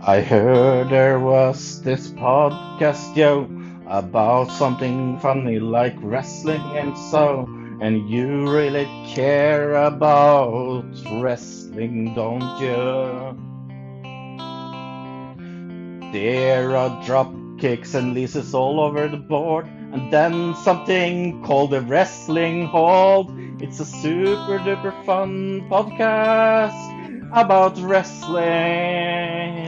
I heard there was this podcast, yo, about something funny like wrestling and so. And you really care about wrestling, don't you? There are drop kicks and leases all over the board, and then something called a wrestling hold. It's a super duper fun podcast about wrestling.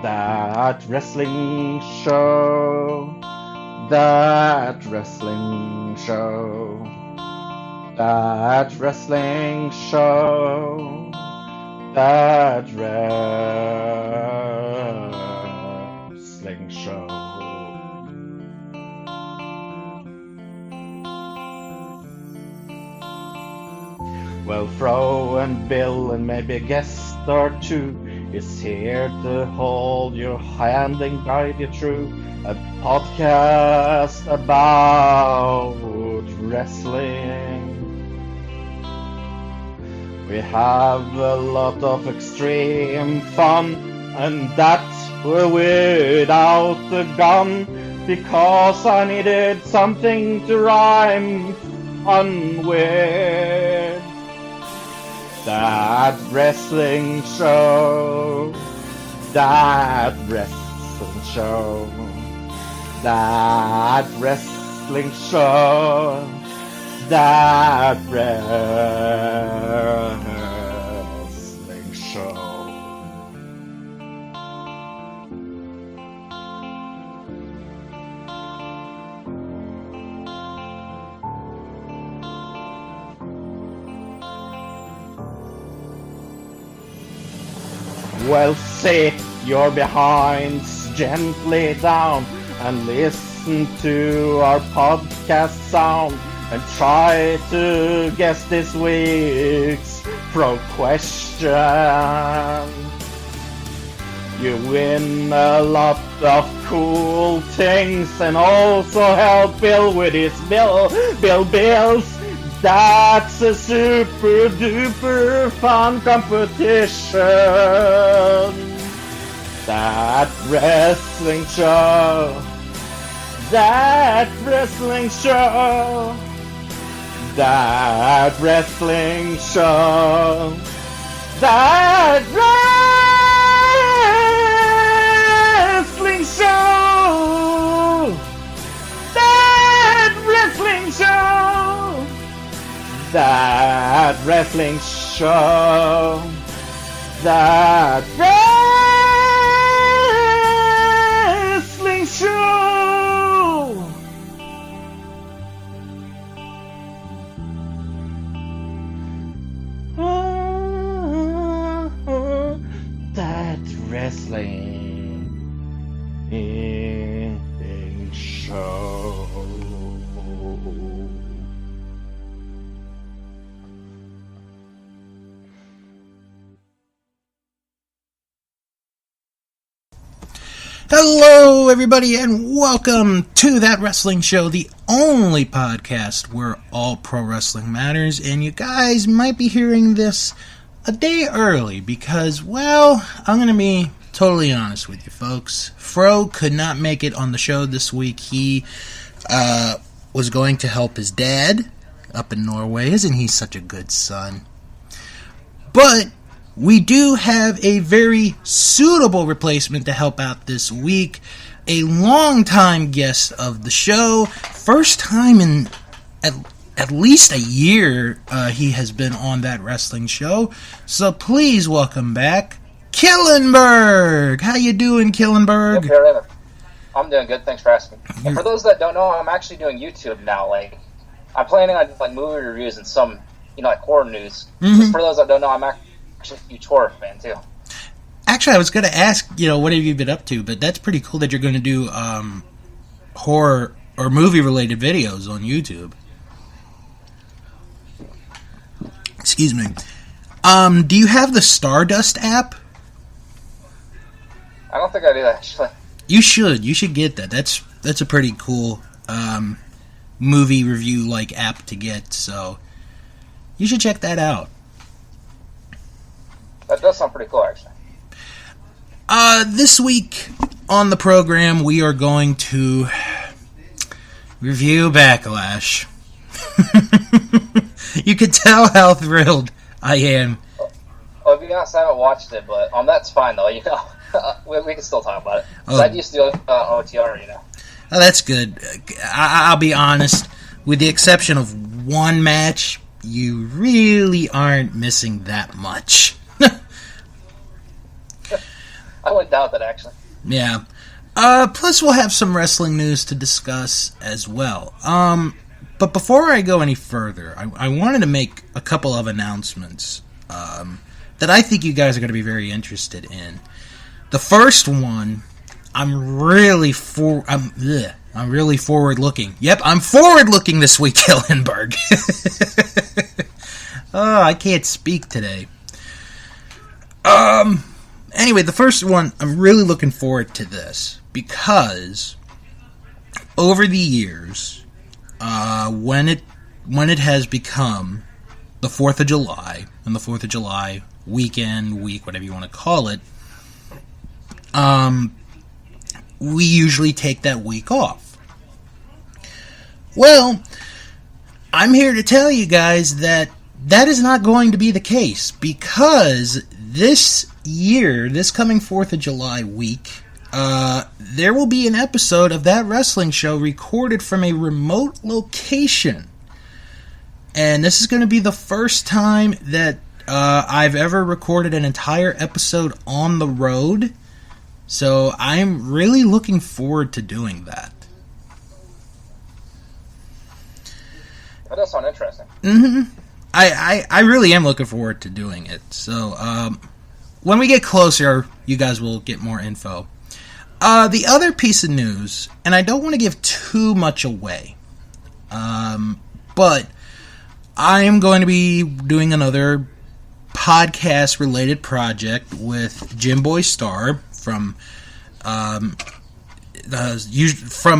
That wrestling show. That wrestling show. That wrestling show. That wrestling show. Well, Fro and Bill and maybe a guest or two is here to hold your hand and guide you through a podcast about wrestling. We have a lot of extreme fun, and that's without the gun, because I needed something to rhyme fun with. That wrestling show, that wrestling show, that wrestling show, that wrestling show. Well, sit your behinds gently down and listen to our podcast sound, and try to guess this week's pro question. You win a lot of cool things, and also help Bill with his bills. That's a super duper fun competition. That wrestling show. That wrestling show. That wrestling show. That wrestling show. That wrestling show. That wrestling show. That wrestling show. That wrestling show. Hello, everybody, and welcome to That Wrestling Show, the only podcast where all pro wrestling matters. And you guys might be hearing this a day early because, well, I'm going to be totally honest with you, folks. Fro could not make it on the show this week. He was going to help his dad up in Norway. Isn't he such a good son? But we do have a very suitable replacement to help out this week. A longtime guest of the show. First time in at least a year he has been on That Wrestling Show. So please welcome back Killenberg. How you doing, Killenberg? Yep, I'm doing good. Thanks for asking. And for those that don't know, I'm actually doing YouTube now. Like, I'm planning on like movie reviews and some, like horror news. For those that don't know, I'm actually a huge horror fan too. Actually, I was going to ask, what have you been up to? But that's pretty cool that you're going to do horror or movie-related videos on YouTube. Excuse me. Do you have the Stardust app? I don't think I do, actually. You should. You should get that. That's a pretty cool movie review-like app to get, so you should check that out. That does sound pretty cool, actually. This week on the program, we are going to review Backlash. You can tell how thrilled I am. Well, to be honest, I haven't watched it, but that's fine, though, you know. we can still talk about it. I used to do OTR, you know. Oh, that's good. I'll be honest. With the exception of one match, you really aren't missing that much. I wouldn't doubt that, actually. Yeah. Plus, we'll have some wrestling news to discuss as well. But before I go any further, I wanted to make a couple of announcements that I think you guys are going to be very interested in. The first one, I'm really forward-looking. Yep, I'm forward-looking this week, Killenberg. Oh, I can't speak today. Anyway, the first one, I'm really looking forward to this because over the years, when it has become the 4th of July and the 4th of July week, whatever you want to call it, we usually take that week off. Well, I'm here to tell you guys that is not going to be the case because this year, this coming 4th of July week, there will be an episode of That Wrestling Show recorded from a remote location. And this is going to be the first time that I've ever recorded an entire episode on the road. So I'm really looking forward to doing that. That does sound interesting. Mm-hmm. I really am looking forward to doing it. So when we get closer, you guys will get more info. The other piece of news, and I don't want to give too much away, but I am going to be doing another podcast-related project with Jim Boy Star from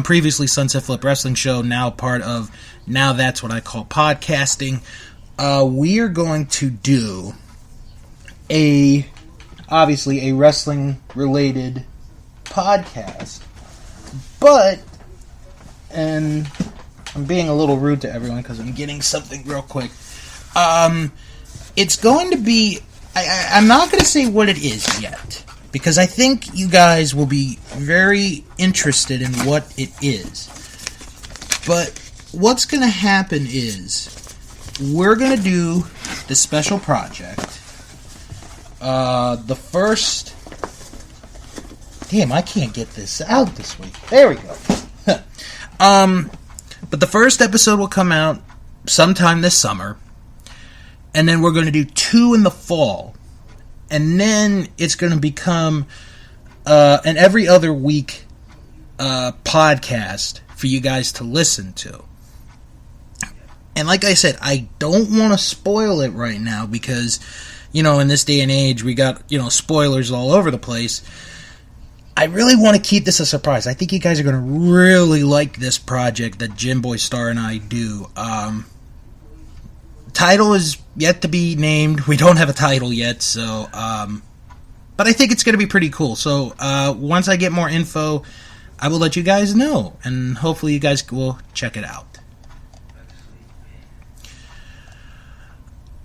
previously Sunset Flip Wrestling Show, now part of Now That's What I Call Podcasting. We are going to do obviously a wrestling-related podcast, and I'm being a little rude to everyone because I'm getting something real quick. It's going to be, I'm not going to say what it is yet, because I think you guys will be very interested in what it is. But what's going to happen is, we're going to do the special project. The first... Damn, I can't get this out this week. There we go. But the first episode will come out sometime this summer. And then we're going to do 2 in the fall. And then it's going to become an every other week podcast for you guys to listen to. And like I said, I don't want to spoil it right now because, in this day and age, we got, spoilers all over the place. I really want to keep this a surprise. I think you guys are going to really like this project that Jim Boy Star and I do. Title is yet to be named. We don't have a title yet, so... but I think it's going to be pretty cool. So, once I get more info, I will let you guys know. And hopefully you guys will check it out.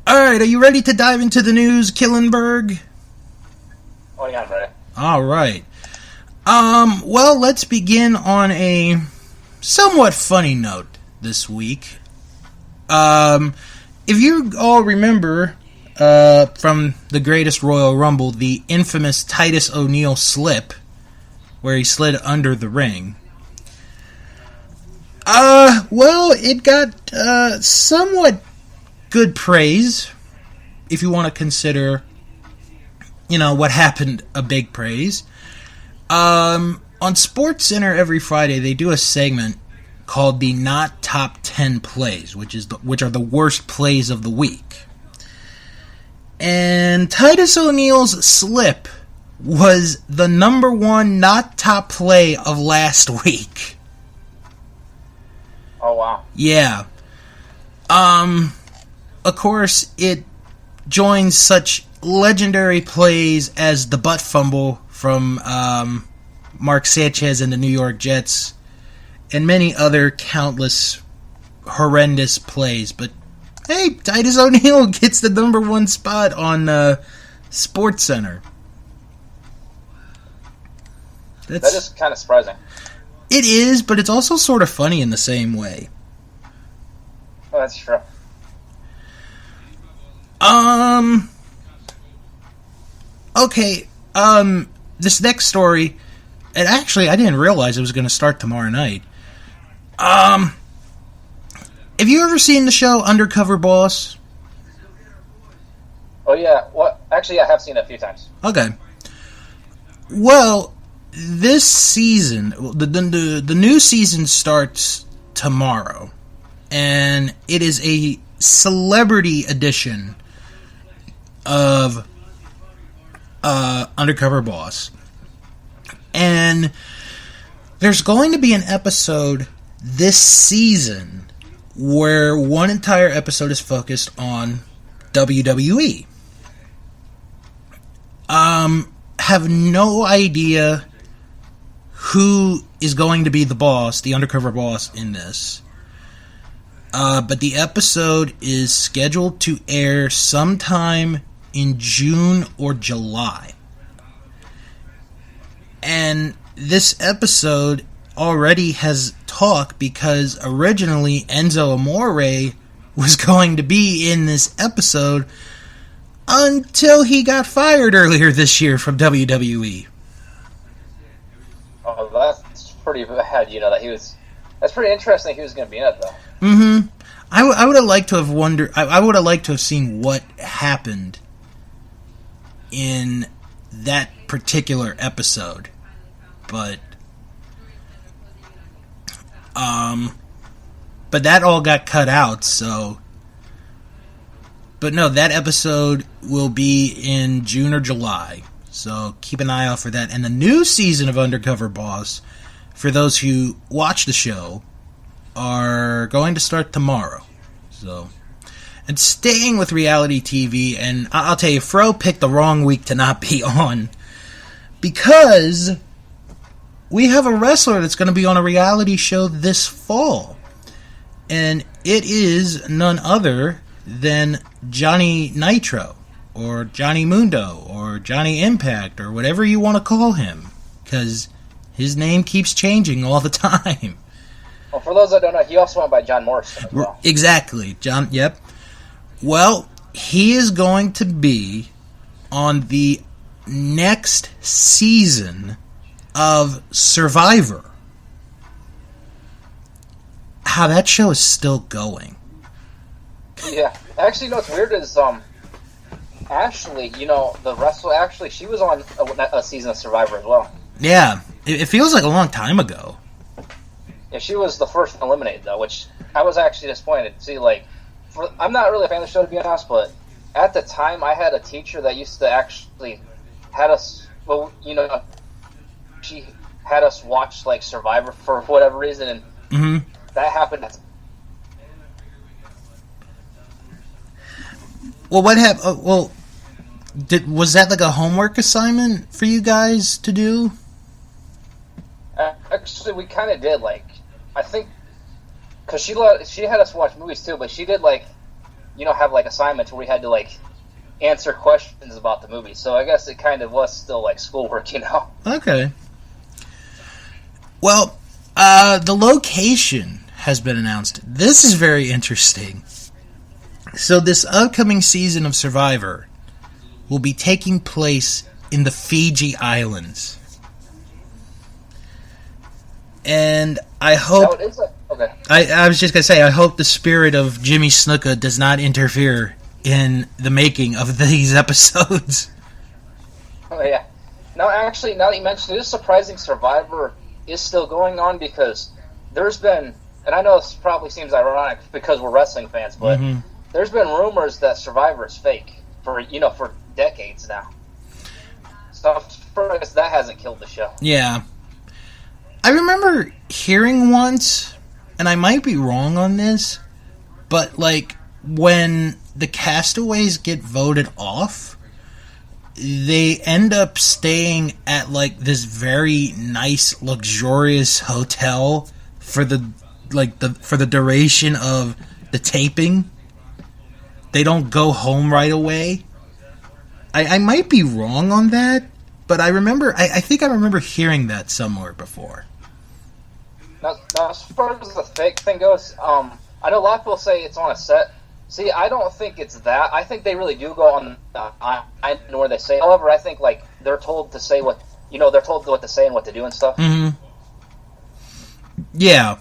Alright, are you ready to dive into the news, Killenberg? Oh, yeah, I'm ready. Alright. Well, let's begin on a somewhat funny note this week. If you all remember from the Greatest Royal Rumble, the infamous Titus O'Neil slip, where he slid under the ring. Well, it got somewhat good praise, if you want to consider, what happened a big praise. On SportsCenter every Friday, they do a segment called the Not Top 10 Plays, which are the worst plays of the week. And Titus O'Neil's slip was the number 1 not top play of last week. Oh, wow. Yeah. Of course, it joins such legendary plays as the butt fumble from Mark Sanchez and the New York Jets, and many other countless horrendous plays. But hey, Titus O'Neil gets the number one spot on Sports Center. That is kind of surprising. It is, but it's also sort of funny in the same way. Oh, that's true. Okay, this next story, and actually I didn't realize it was going to start tomorrow night. Have you ever seen the show Undercover Boss? Oh, yeah. Well, actually, I have seen it a few times. Okay. Well, this season, the new season starts tomorrow, and it is a celebrity edition of Undercover Boss. And there's going to be an episode this season where one entire episode is focused on WWE. Have no idea who is going to be the boss, the undercover boss in this. But the episode is scheduled to air sometime in June or July. And this episode already has talk because originally Enzo Amore was going to be in this episode until he got fired earlier this year from WWE. Oh, that's pretty bad, that he was... That's pretty interesting he was going to be in it, though. Mm-hmm. I would have liked to have wondered... I would have liked to have seen what happened in that particular episode. But that all got cut out, so... But no, that episode will be in June or July. So keep an eye out for that. And the new season of Undercover Boss, for those who watch the show, are going to start tomorrow. So, and staying with reality TV, and I'll tell you, Fro picked the wrong week to not be on. Because we have a wrestler that's going to be on a reality show this fall. And it is none other than Johnny Nitro, or Johnny Mundo, or Johnny Impact, or whatever you want to call him, because his name keeps changing all the time. Well, for those that don't know, he also went by John Morrison as well. Exactly, John. Yep. Well, he is going to be on the next season of Survivor. How that show is still going. Yeah, actually, what's weird is Ashley, the wrestler. Actually, she was on a season of Survivor as well. Yeah, it feels like a long time ago. Yeah, she was the first eliminated though, which I was actually disappointed to see. I'm not really a fan of the show, to be honest, but at the time, I had a teacher that used to actually had us. Well, she had us watch Survivor for whatever reason, and that happened. Well, what happened? Was that like a homework assignment for you guys to do? Actually, we kind of did. I think because she had us watch movies too, but she did have assignments where we had to answer questions about the movie. So I guess it kind of was still schoolwork, Okay. Well, the location has been announced. This is very interesting. So this upcoming season of Survivor will be taking place in the Fiji Islands. And I hope... Okay. I was just going to say, I hope the spirit of Jimmy Snuka does not interfere in the making of these episodes. Oh, yeah. Now, actually, now that you mentioned it, it's surprising Survivor is still going on because there's been... And I know this probably seems ironic because we're wrestling fans, but... There's been rumors that Survivor is fake for decades now. So I'm surprised that hasn't killed the show. Yeah. I remember hearing once, and I might be wrong on this, but when the castaways get voted off, they end up staying at like this very nice, luxurious hotel for the duration of the taping. They don't go home right away. I might be wrong on that, but I think I remember hearing that somewhere before. Now, as far as the fake thing goes, I know a lot of people say it's on a set. See, I don't think it's that. I think they really do go on. I know where they say. However, I think like they're told to say what they're told what to say and what to do and stuff. Mm-hmm. Yeah,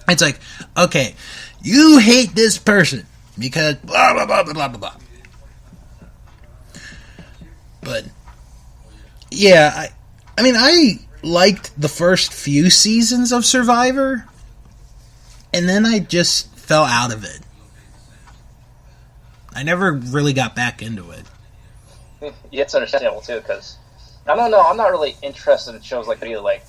it's like, okay, you hate this person because blah blah blah blah blah blah. But yeah, I mean, I liked the first few seasons of Survivor, and then I just fell out of it. I never really got back into it. Yeah, it's understandable too, because I don't know. I'm not really interested in shows like that either. Like,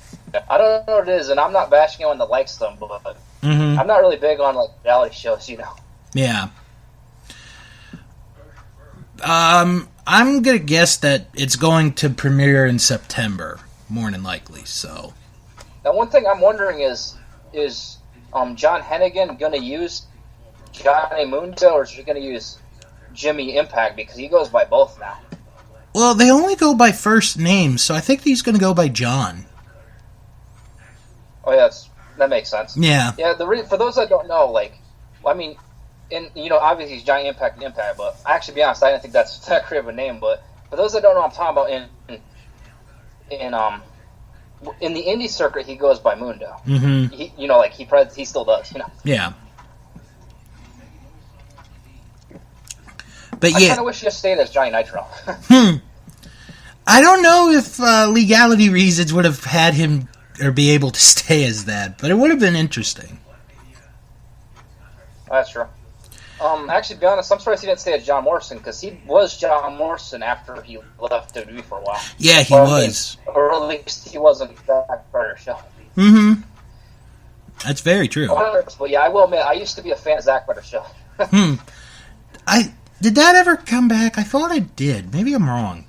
I don't know what it is, and I'm not bashing anyone that likes them, but I'm not really big on like reality shows, Yeah. I'm gonna guess that it's going to premiere in September, more than likely. So. Now, one thing I'm wondering is John Hennigan gonna use Johnny Mundo, or is he gonna use Jimmy Impact, because he goes by both now? Well, they only go by first names, so I think he's going to go by John. Oh, yeah, that makes sense. Yeah. Yeah, for those that don't know, like, I mean, obviously he's Johnny Impact and Impact, but actually, to be honest, I didn't think that's that great of a name, but for those that don't know what I'm talking about, in the indie circuit, he goes by Mundo. Mm-hmm. He still does, Yeah. But I kind of wish he just stayed as Johnny Nitro. I don't know if legality reasons would have had him or be able to stay as that, but it would have been interesting. That's true. Actually, to be honest, I'm surprised he didn't stay as John Morrison, because he was John Morrison after he left WWE for a while. Yeah, he was. Or at least he wasn't that better show. Mm-hmm. That's very true. But yeah, I will admit, I used to be a fan of Zack Ryder's show. Did that ever come back? I thought it did. Maybe I'm wrong.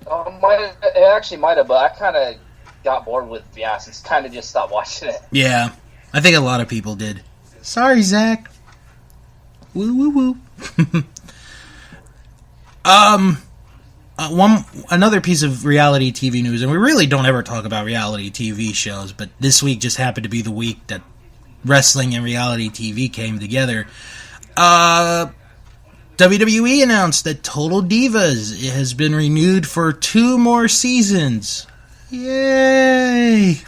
It actually might have, but I kind of got bored with the ass and kind of just stopped watching it. Yeah, I think a lot of people did. Sorry, Zach. Woo woo woo. Another piece of reality TV news, and we really don't ever talk about reality TV shows, but this week just happened to be the week that wrestling and reality TV came together. WWE announced that Total Divas has been renewed for 2 more seasons. Yay!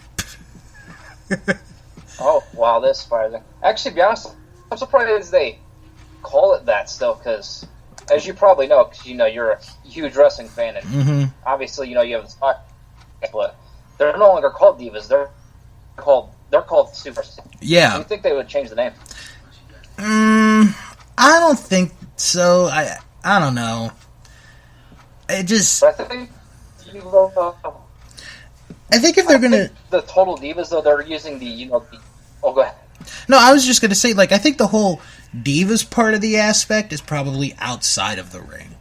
Oh, wow, that's surprising. Actually, to be honest, I'm surprised they call it that still, because, as you probably know, because you're a huge wrestling fan, and obviously, you have this podcast, but they're no longer called Divas, they're called Superstars. Yeah. Do you think they would change the name? I don't think so. I don't know. It just. But I think if they're gonna the Total Divas, though, they're using the Oh, go ahead. No, I was just gonna say, I think the whole Divas part of the aspect is probably outside of the ring.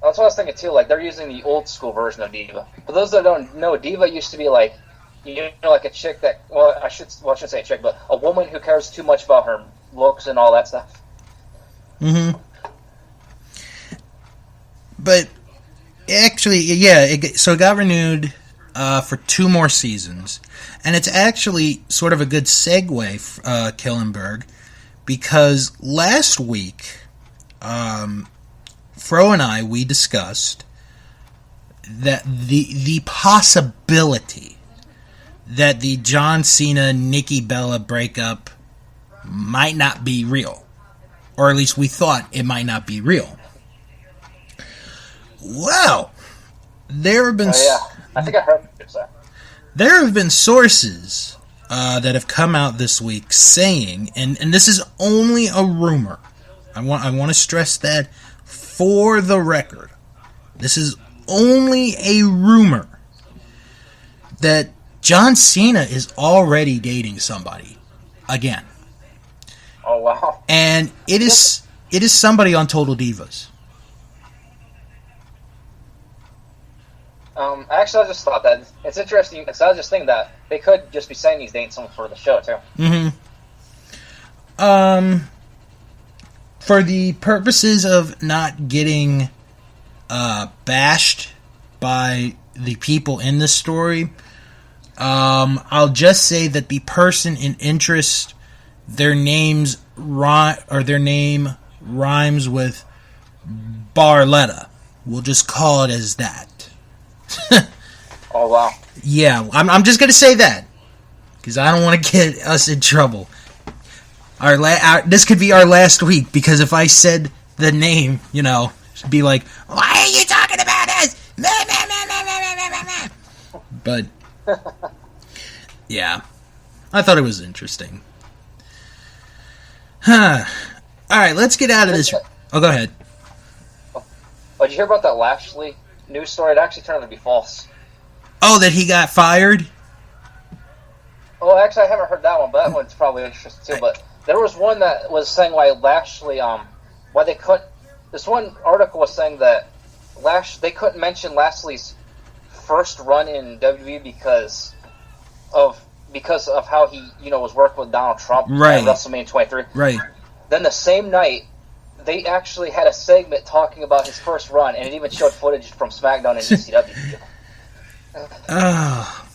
That's what I was thinking too. They're using the old school version of Diva. For those that don't know, Diva used to be like a chick that. Well, I shouldn't say a chick, but a woman who cares too much about her looks and all that stuff. Mm-hmm. But actually, yeah, it got renewed for 2 more seasons, and it's actually sort of a good segue, Killenberg, because last week, Fro and I, we discussed that the possibility that the John Cena Nikki Bella breakup might not be real. Or at least we thought it might not be real. Well, there have been... Oh, yeah. I think I heard that. There have been sources that have come out this week saying, and this is only a rumor. I want to stress that for the record. This is only a rumor that John Cena is already dating somebody again. Oh, wow. And it is somebody on Total Divas. Actually, I just thought that it's interesting because I was just thinking that they could just be saying these dates for the show too. For the purposes of not getting bashed by the people in this story, I'll just say that the person in interest, their name rhymes with Barletta. We'll just call it as that. Oh wow! Yeah, I'm just gonna say that because I don't want to get us in trouble. This could be our last week because if I said the name, it'd be like, why are you talking about us? But yeah, I thought it was interesting. All right, let's get out of this. Oh, go ahead. Oh, did you hear about that Lashley news story? It actually turned out to be false. Oh, that he got fired? Oh, actually, I haven't heard that one, but that one's probably interesting too. But there was one that was saying why Lashley, why they couldn't. This one article was saying that they couldn't mention Lashley's first run in WWE because of how he was working with Donald Trump at WrestleMania 23. Right. Then the same night, they actually had a segment talking about his first run, and it even showed footage from SmackDown and ECW. Oh.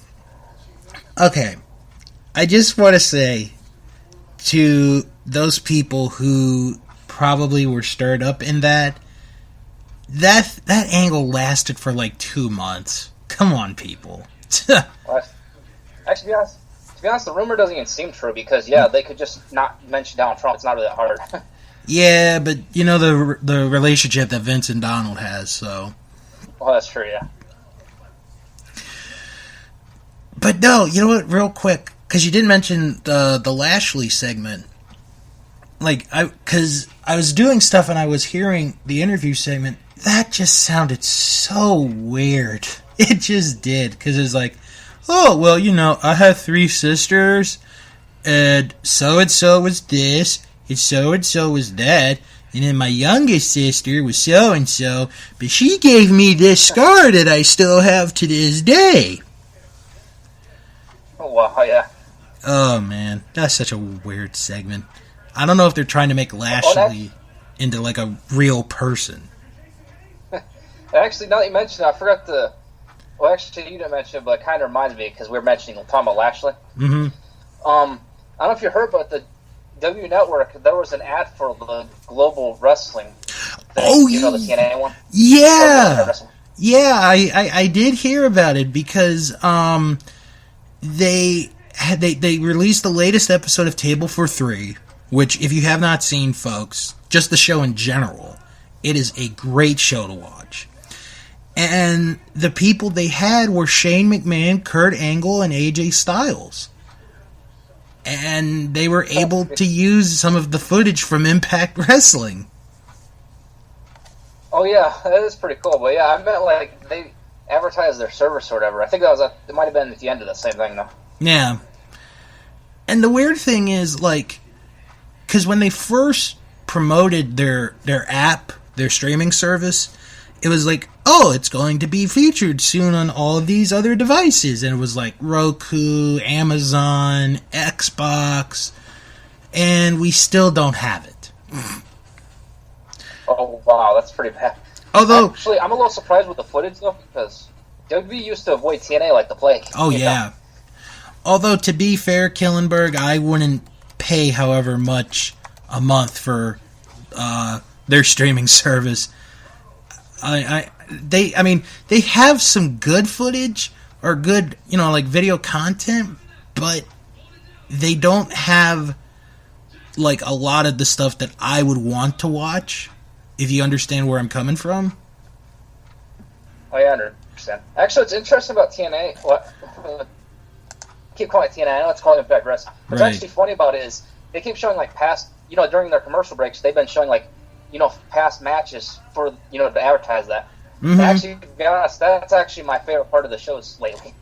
Okay. I just want to say to those people who probably were stirred up in that angle lasted for like 2 months. Come on, people. Well, actually, to be honest, the rumor doesn't even seem true because, they could just not mention Donald Trump. It's not really that hard. Yeah, but the relationship that Vince and Donald has, so. Well, that's true, yeah. But no, you know what? Real quick, because you didn't mention the Lashley segment. Because I was doing stuff and I was hearing the interview segment. That just sounded so weird. It just did, because it was like, oh, well, I have 3 sisters, and so-and-so was this, and so-and-so was that, and then my youngest sister was so-and-so, but she gave me this scar that I still have to this day. Oh, wow, yeah. Oh, man. That's such a weird segment. I don't know if they're trying to make Lashley into, like, a real person. Actually, now that you mention it, I forgot to... Well, actually, you didn't mention it, but it kind of reminds me, because we were talking about Lashley. Mm-hmm. I don't know if you heard, but the W Network, there was an ad for the Global Wrestling thing. Oh, you know, the TNA one? Yeah! Yeah, I did hear about it, because they released the latest episode of Table for 3, which, if you have not seen, folks, just the show in general, it is a great show to watch. And the people they had were Shane McMahon, Kurt Angle, and AJ Styles. And they were able to use some of the footage from Impact Wrestling. Oh, yeah, that is pretty cool. But, yeah, I meant, like, they advertised their service or whatever. I think it might have been at the end of the same thing, though. Yeah. And the weird thing is, like, because when they first promoted their app, their streaming service, it was like, oh, it's going to be featured soon on all of these other devices. And it was like Roku, Amazon, Xbox, and we still don't have it. Oh, wow, that's pretty bad. Although, actually, I'm a little surprised with the footage, though, because WWE used to avoid TNA like the plague. Oh, yeah. Although, to be fair, Killenberg, I wouldn't pay however much a month for their streaming service. They have some good footage or good, like video content, but they don't have like a lot of the stuff that I would want to watch, if you understand where I'm coming from. I understand. Actually, it's interesting about TNA. I keep calling it TNA. I know it's called Impact Wrestling. What's actually funny about it is they keep showing like past, during their commercial breaks, they've been showing like, past matches for, to advertise that. Mm-hmm. Actually, to be honest, that's actually my favorite part of the shows lately.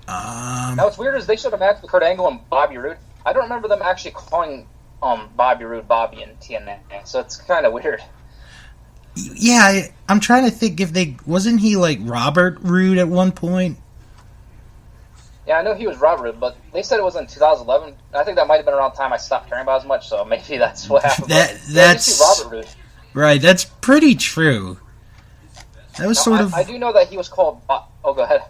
Now, what's weird is they showed a match with Kurt Angle and Bobby Roode. I don't remember them actually calling Bobby Roode Bobby in TNA, so it's kind of weird. Yeah, I'm trying to think if wasn't he like Robert Roode at one point? Yeah, I know he was Robert Roode, but they said it was in 2011. I think that might have been around the time I stopped caring about it as much, so maybe that's what happened. That's Robert Roode. Right, that's pretty true. That was I do know that he was called... Oh, go ahead.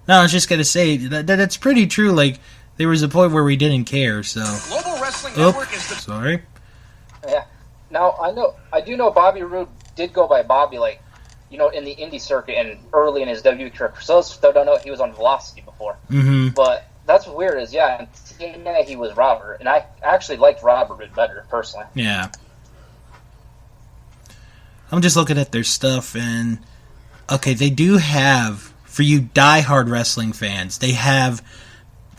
No, I was just going to say, that's pretty true. Like, there was a point where we didn't care, so... Global Wrestling Network is the... Sorry. Yeah. Now, I do know Bobby Roode did go by Bobby, like, in the indie circuit and early in his WWE career. For those that don't know, he was on Velocity before. Mm-hmm. But that's what weird is, in TNA he was Robert, and I actually liked Robert Roode better, personally. Yeah. I'm just looking at their stuff, and... Okay, they do have, for you diehard wrestling fans, they have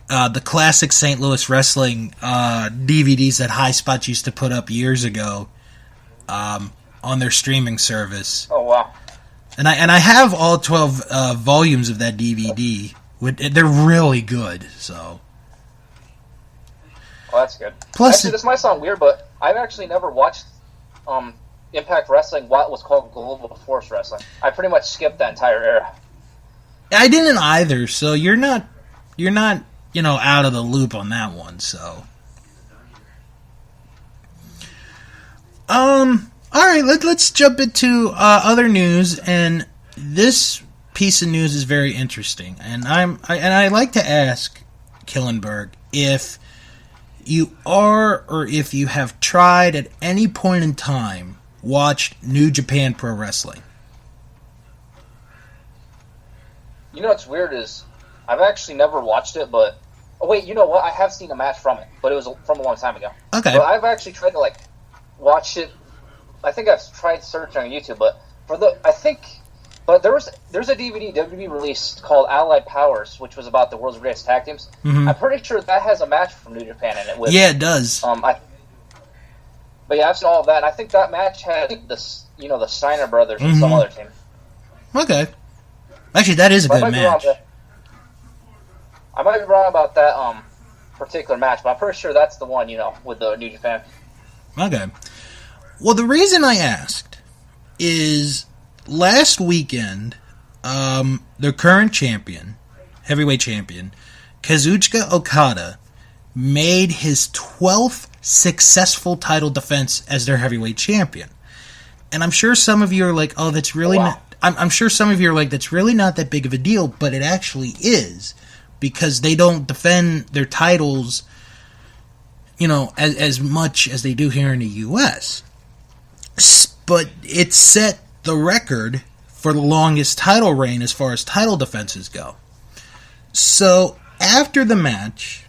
the classic St. Louis Wrestling DVDs that High Spots used to put up years ago on their streaming service. Oh, wow. And I have all 12 volumes of that DVD. They're really good, so... Oh, that's good. Plus, actually, this might sound weird, but I've actually never watched... Impact Wrestling, what was called Global Force Wrestling. I pretty much skipped that entire era. I didn't either, so you're not out of the loop on that one, so. All right, let's jump into other news, and this piece of news is very interesting, and I like to ask Killenberg if you are or if you have tried at any point in time watched New Japan Pro Wrestling. What's weird is I've actually never watched it, but wait, you know what? I have seen a match from it, but it was from a long time ago. Okay. But I've actually tried to watch it. I think I've tried searching on YouTube, but there's a DVD WWE released called Allied Powers, which was about the world's greatest tag teams. Mm-hmm. I'm pretty sure that has a match from New Japan in it. Yeah, it does. But yeah, I've seen all of that, and I think that match had the Steiner brothers and some other team. Okay. Actually, that is a good match. I might be wrong about that particular match, but I'm pretty sure that's the one, with the New Japan. Okay. Well, the reason I asked is last weekend, their current champion, heavyweight champion, Kazuchika Okada, made his 12th successful title defense as their heavyweight champion. And I'm sure some of you are like, oh, that's really not... I'm sure some of you are like, that's really not that big of a deal, but it actually is, because they don't defend their titles, as much as they do here in the U.S. But it set the record for the longest title reign as far as title defenses go. So, after the match,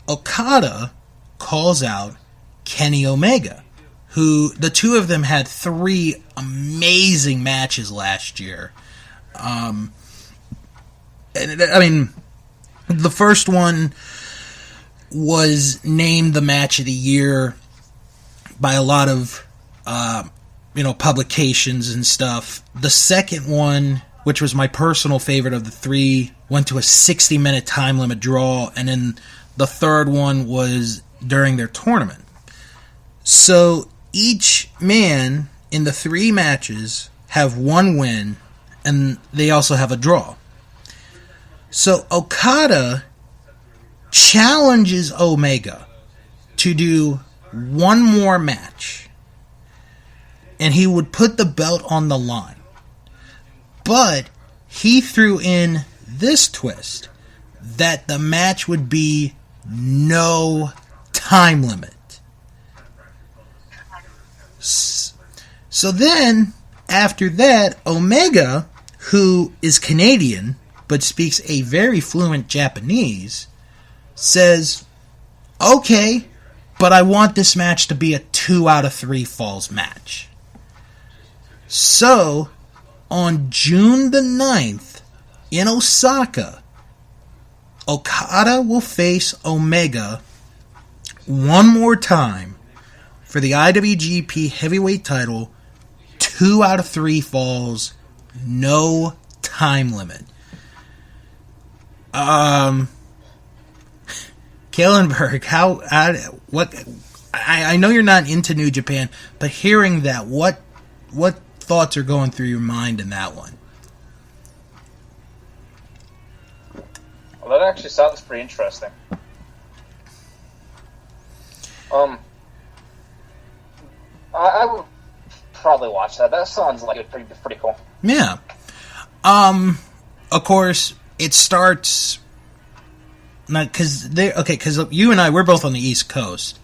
Okada calls out Kenny Omega, who the two of them had 3 amazing matches last year. And I mean, the first one was named the match of the year by a lot of publications and stuff. The second one, which was my personal favorite of the 3, went to a 60-minute time limit draw, and then the third one was during their tournament. So each man in the 3 matches have 1 win, and they also have a draw. So Okada challenges Omega to do 1 more match, and he would put the belt on the line. But he threw in this twist, that the match would be no time limit. So then, after that, Omega, who is Canadian, but speaks a very fluent Japanese, says, okay, but I want this match to be a 2 out of 3 falls match. So, on June the 9th, in Osaka, Okada will face Omega 1 more time for the IWGP Heavyweight title, 2 out of 3 falls, no time limit. Killenberg, I know you're not into New Japan, but hearing that, what thoughts are going through your mind in that one? Well, that actually sounds pretty interesting. I would probably watch that. That sounds like it'd be pretty cool. Yeah. Of course, it starts... Because you and I, we're both on the East Coast.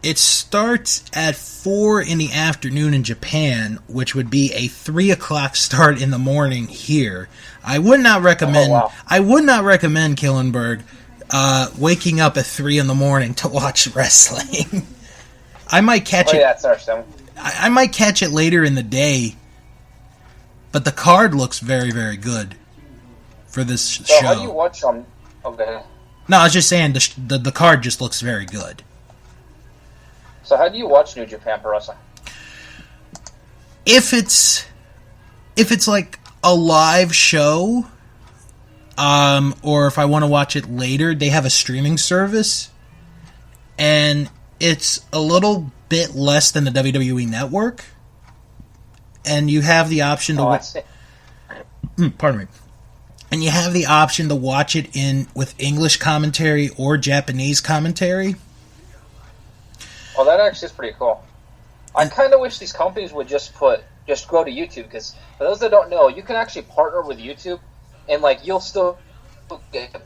It starts at 4 in the afternoon in Japan, which would be a 3 o'clock start in the morning here. I would not recommend. Oh, wow. I would not recommend Killenberg waking up at 3 in the morning to watch wrestling. I might catch it. Yeah, it's understandable. I might catch it later in the day, but the card looks very, very good for this show. So how do you watch okay. No, I was just saying the card just looks very good. So how do you watch New Japan Pro Wrestling? If it's like a live show, or if I want to watch it later, they have a streaming service, and it's a little bit less than the WWE Network, and you have the option to pardon me. And you have the option to watch it with English commentary or Japanese commentary. Well, that actually is pretty cool. I kind of wish these companies would just go to YouTube, because for those that don't know, you can actually partner with YouTube, and like you'll still get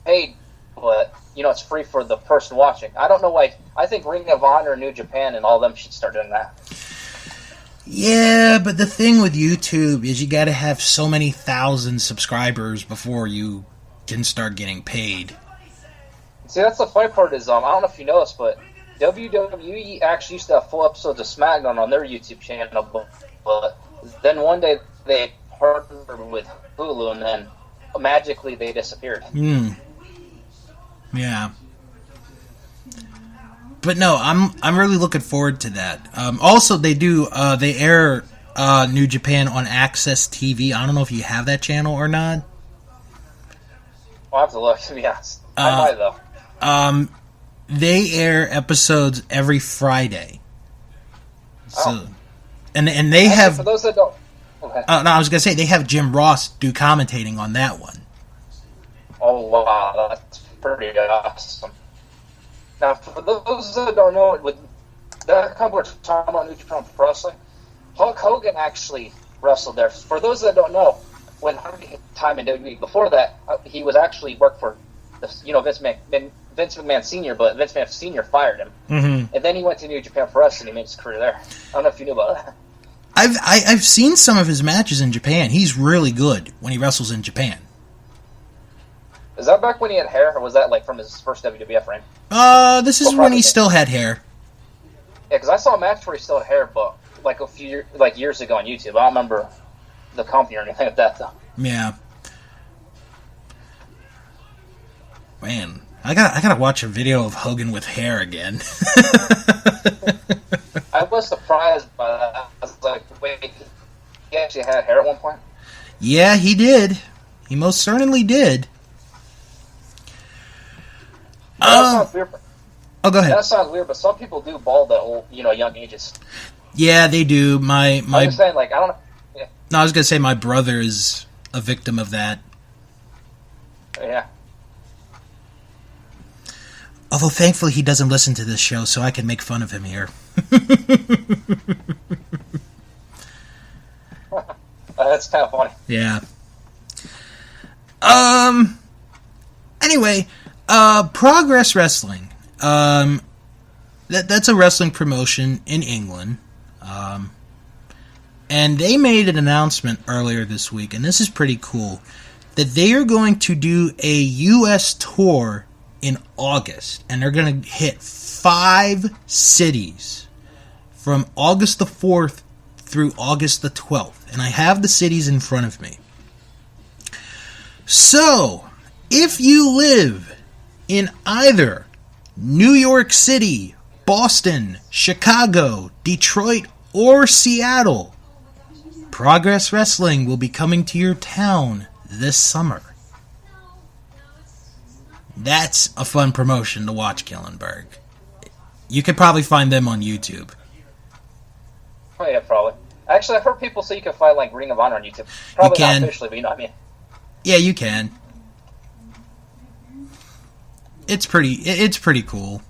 paid, but it's free for the person watching. I don't know why. I think Ring of Honor, New Japan, and all of them should start doing that. Yeah, but the thing with YouTube is you got to have so many thousand subscribers before you can start getting paid. See, that's the funny part is, I don't know if you know this, but WWE actually used to have full episodes of SmackDown on their YouTube channel, but then one day they partnered with Hulu, and then magically they disappeared. Yeah. But no, I'm really looking forward to that. Also, they air New Japan on Access TV. I don't know if you have that channel or not. I'll have to look, to be honest. I might, though. They air episodes every Friday. So, and they have. For those that don't. Okay. No, I was gonna say they have Jim Ross do commentating on that one. Oh wow, that's pretty awesome. Now, for those that don't know, with that couple of talking about New Japan Pro Wrestling, Hulk Hogan actually wrestled there. For those that don't know, when Hogan hit time in WWE, before that, he was actually worked for Vince McMahon Sr., but Vince McMahon Sr. fired him. Mm-hmm. And then he went to New Japan Pro Wrestling and he made his career there. I don't know if you knew about that. I've seen some of his matches in Japan. He's really good when he wrestles in Japan. Is that back when he had hair, or was that like from his first WWF reign? This is when he still had hair. Yeah, because I saw a match where he still had hair, but like a few years ago on YouTube. I don't remember the company or anything like that, though. Yeah. Man, I gotta watch a video of Hogan with hair again. I was surprised by that. I was like, wait, he actually had hair at one point? Yeah, he did. He most certainly did. That sounds weird. Oh, go ahead. That sounds weird, but some people do bald at old, young ages. Yeah, they do. I'm just saying, like, I don't know. Yeah. No, I was gonna say my brother is a victim of that. Yeah. Although, thankfully, he doesn't listen to this show, so I can make fun of him here. That's kind of funny. Yeah. Anyway, Progress Wrestling. That's a wrestling promotion in England. And they made an announcement earlier this week, and this is pretty cool, that they are going to do a U.S. tour in August, and they're going to hit 5 cities from August the 4th through August the 12th. And I have the cities in front of me. So, if you live in either New York City, Boston, Chicago, Detroit, or Seattle, Progress Wrestling will be coming to your town this summer. That's a fun promotion to watch, Killenberg. You could probably find them on YouTube. Oh yeah, probably. Actually, I've heard people say you can find like Ring of Honor on YouTube. Probably not officially, but you know what I mean. Yeah, you can. It's pretty cool.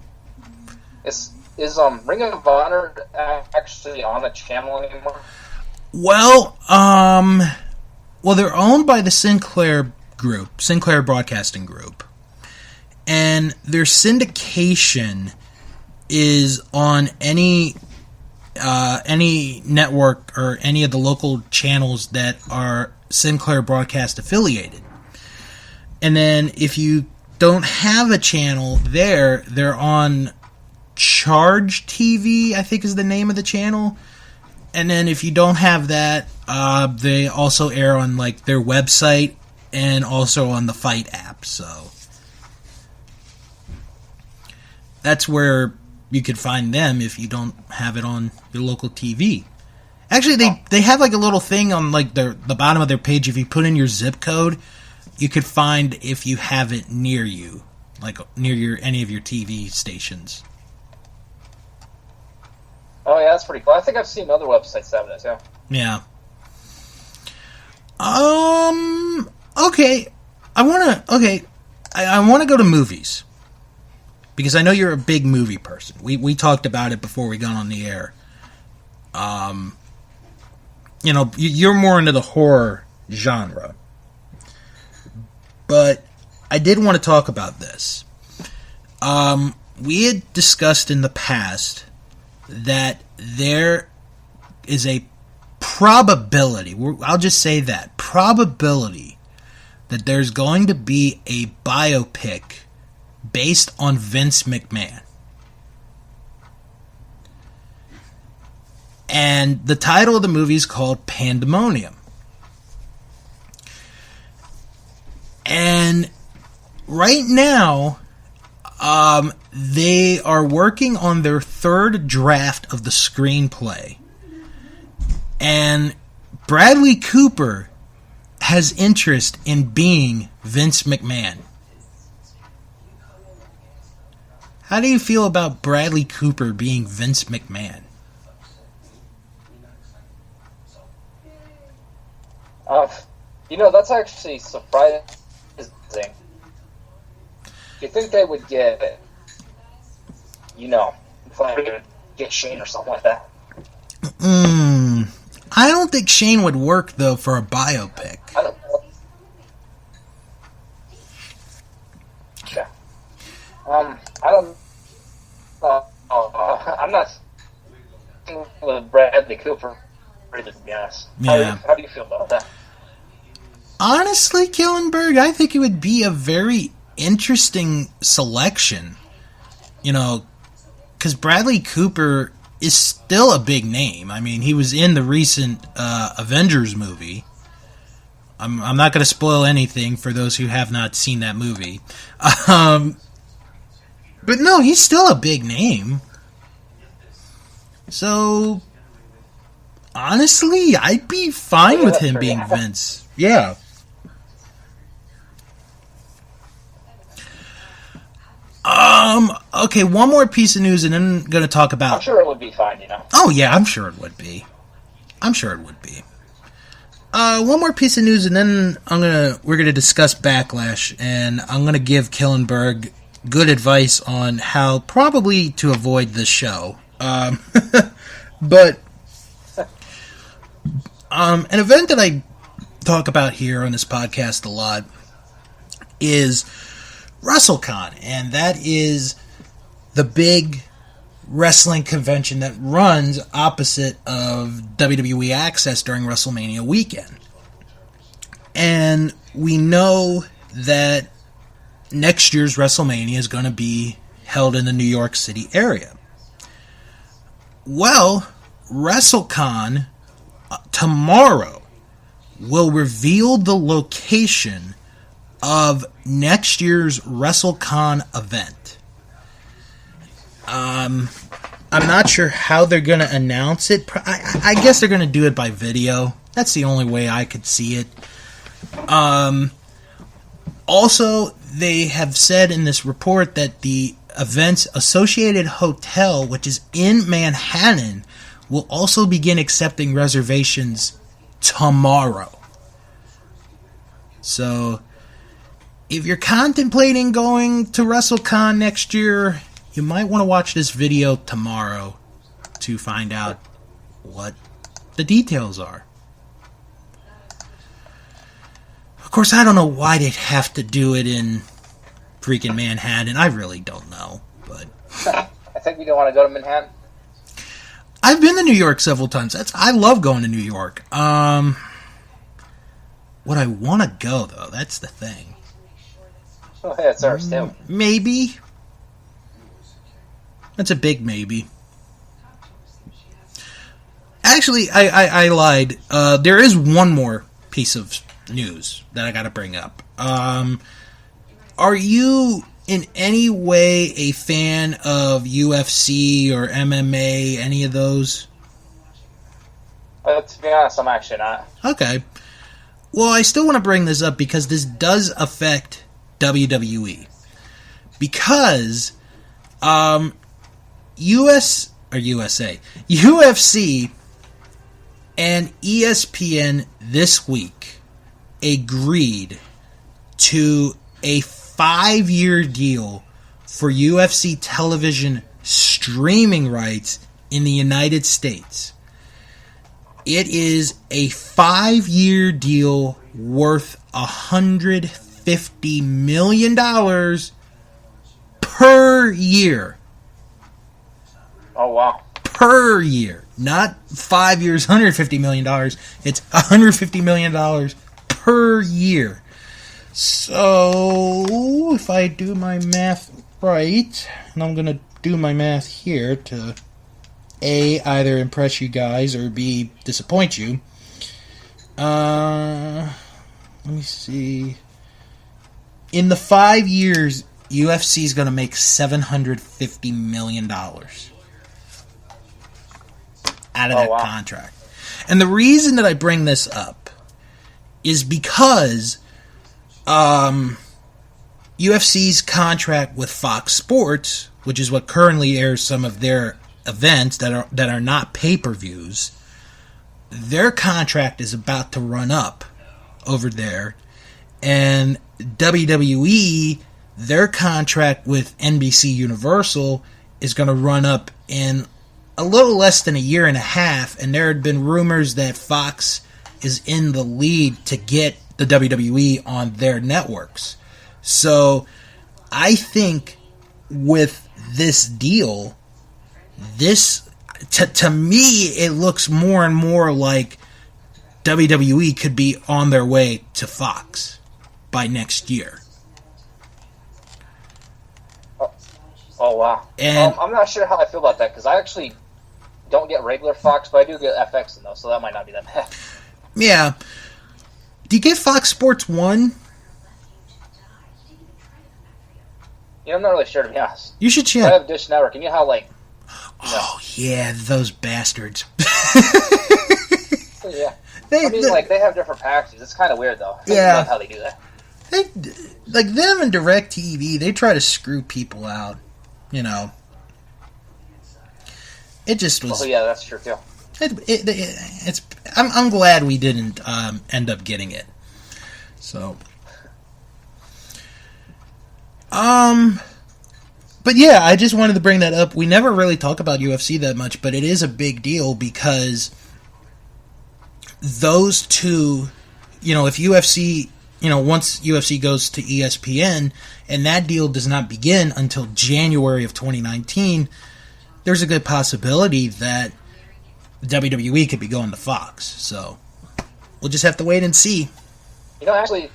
Is Ring of Honor actually on the channel anymore? Well, they're owned by the Sinclair Group, Sinclair Broadcasting Group, and their syndication is on any network or any of the local channels that are Sinclair Broadcast affiliated. And then if you don't have a channel there, they're on Charge TV, I think is the name of the channel. And then if you don't have that, they also air on like their website and also on the Fight app. So that's where you could find them if you don't have it on your local TV. Actually, they have like a little thing on like the bottom of their page. If you put in your zip code, you could find if you have it near you, like near any of your TV stations. Oh yeah, that's pretty cool. I think I've seen other websites that have it, yeah. Yeah. Okay. I wanna go to movies. Because I know you're a big movie person. We talked about it before we got on the air. You're more into the horror genre. But I did want to talk about this. We had discussed in the past that there is a probability, I'll just say that, probability that there's going to be a biopic based on Vince McMahon. And the title of the movie is called Pandemonium. And right now, they are working on their third draft of the screenplay. And Bradley Cooper has interest in being Vince McMahon. How do you feel about Bradley Cooper being Vince McMahon? That's actually surprising. Do you think they would get, get Shane or something like that? I don't think Shane would work, though, for a biopic. I don't know. Yeah. I don't I'm not with Bradley Cooper, to be honest. Yeah. How do you feel about that? Honestly, Killenberg, I think it would be a very interesting selection. Because Bradley Cooper is still a big name. I mean, he was in the recent Avengers movie. I'm not going to spoil anything for those who have not seen that movie. But no, he's still a big name. So, honestly, I'd be fine with him being Vince. Yeah. Okay, one more piece of news and then I'm going to talk about... I'm sure it would be fine, Oh, yeah, I'm sure it would be. One more piece of news and then we're going to discuss Backlash, and I'm going to give Killenberg good advice on how probably to avoid this show. But an event that I talk about here on this podcast a lot is WrestleCon, and that is the big wrestling convention that runs opposite of WWE Access during WrestleMania weekend. And we know that next year's WrestleMania is going to be held in the New York City area. Well, WrestleCon tomorrow will reveal the location of next year's WrestleCon event. I'm not sure how they're going to announce it. I guess they're going to do it by video. That's the only way I could see it. Also, they have said in this report that the event's associated hotel, which is in Manhattan, will also begin accepting reservations tomorrow. So, if you're contemplating going to WrestleCon next year, you might want to watch this video tomorrow to find out what the details are. Of course, I don't know why they'd have to do it in freaking Manhattan. I really don't know, but I think you don't want to go to Manhattan. I've been to New York several times. I love going to New York. Would I want to go, though? That's the thing. Oh, yeah, it's ours, too. Maybe. That's a big maybe. Actually, I lied. There is one more piece of news that I got to bring up. Are you in any way a fan of UFC or MMA, any of those? To be honest, I'm actually not. Okay. Well, I still want to bring this up because this does affect WWE. Because UFC and ESPN this week agreed to a 5-year deal for UFC television streaming rights in the United States. It is a 5-year deal worth $150 million per year. Oh, wow. Per year. Not 5 years, $150 million. It's $150 million per year. So, if I do my math right, and I'm going to do my math here to A, either impress you guys, or B, disappoint you. Let me see. In the 5 years, UFC is going to make $750 million out of that contract. And the reason that I bring this up is because UFC's contract with Fox Sports, which is what currently airs some of their events that are not pay-per-views, their contract is about to run up over there. And WWE, their contract with NBC Universal is going to run up in a little less than a year and a half, and there had been rumors that Fox is in the lead to get the WWE on their networks. So I think with this deal, this to me it looks more and more like WWE could be on their way to Fox by next year. Oh wow. And I'm not sure how I feel about that because I actually don't get regular Fox, but I do get FX in those, so that might not be that bad. Yeah. Do you get Fox Sports 1? You know, I'm not really sure, to be honest. You should check. I have Dish Network, and you know how, like... Oh, yeah, those bastards. Yeah. They have different packages. It's kind of weird, though. Yeah. I love how they do that. Like, them and DirecTV, they try to screw people out, you know. It just was... Oh, yeah, that's true, too. I'm glad we didn't end up getting it. So... But yeah, I just wanted to bring that up. We never really talk about UFC that much, but it is a big deal because those two, you know, if UFC, you know, once UFC goes to ESPN and that deal does not begin until January of 2019, there's a good possibility that WWE could be going to Fox. So we'll just have to wait and see. You know, actually,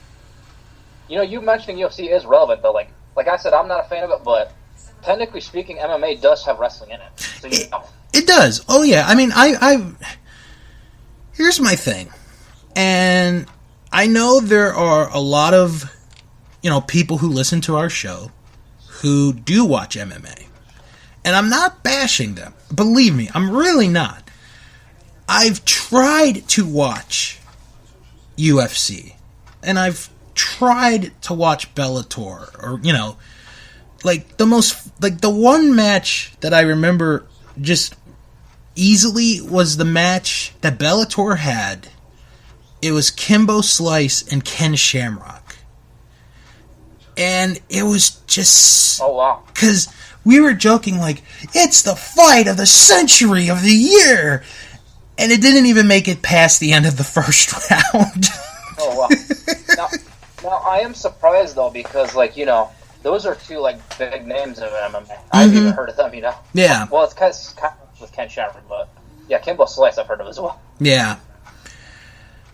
you mentioning UFC is relevant, though. Like I said, I'm not a fan of it, but technically speaking, MMA does have wrestling in it. So it does. Oh yeah. I mean, here's my thing, and I know there are a lot of people who listen to our show who do watch MMA, and I'm not bashing them. Believe me, I'm really not. I've tried to watch UFC, and I've tried to watch Bellator, or the one match that I remember just easily was the match that Bellator had. It was Kimbo Slice and Ken Shamrock. And it was just... Oh, wow. Because we were joking like, it's the fight of the century of the year! And it didn't even make it past the end of the first round. Oh, wow. Now, I am surprised, though, because, like, you know, those are two, like, big names of MMA. I've even heard of them, you know? Yeah. Well, it's kind of with Ken Shamrock, but, yeah, Kimbo Slice I've heard of as well. Yeah.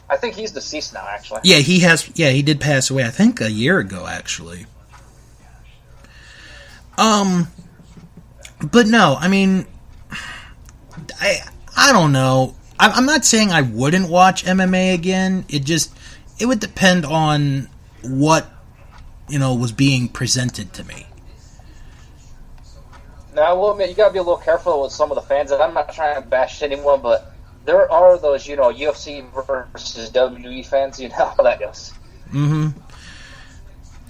I think he's deceased now, actually. Yeah, he has. Yeah, he did pass away. I think a year ago, actually. But no, I mean, I don't know. I'm not saying I wouldn't watch MMA again. It would depend on what, was being presented to me. Now, I will admit, you gotta be a little careful with some of the fans, and I'm not trying to bash anyone, but there are those, UFC versus WWE fans, you know how that goes. Mm-hmm.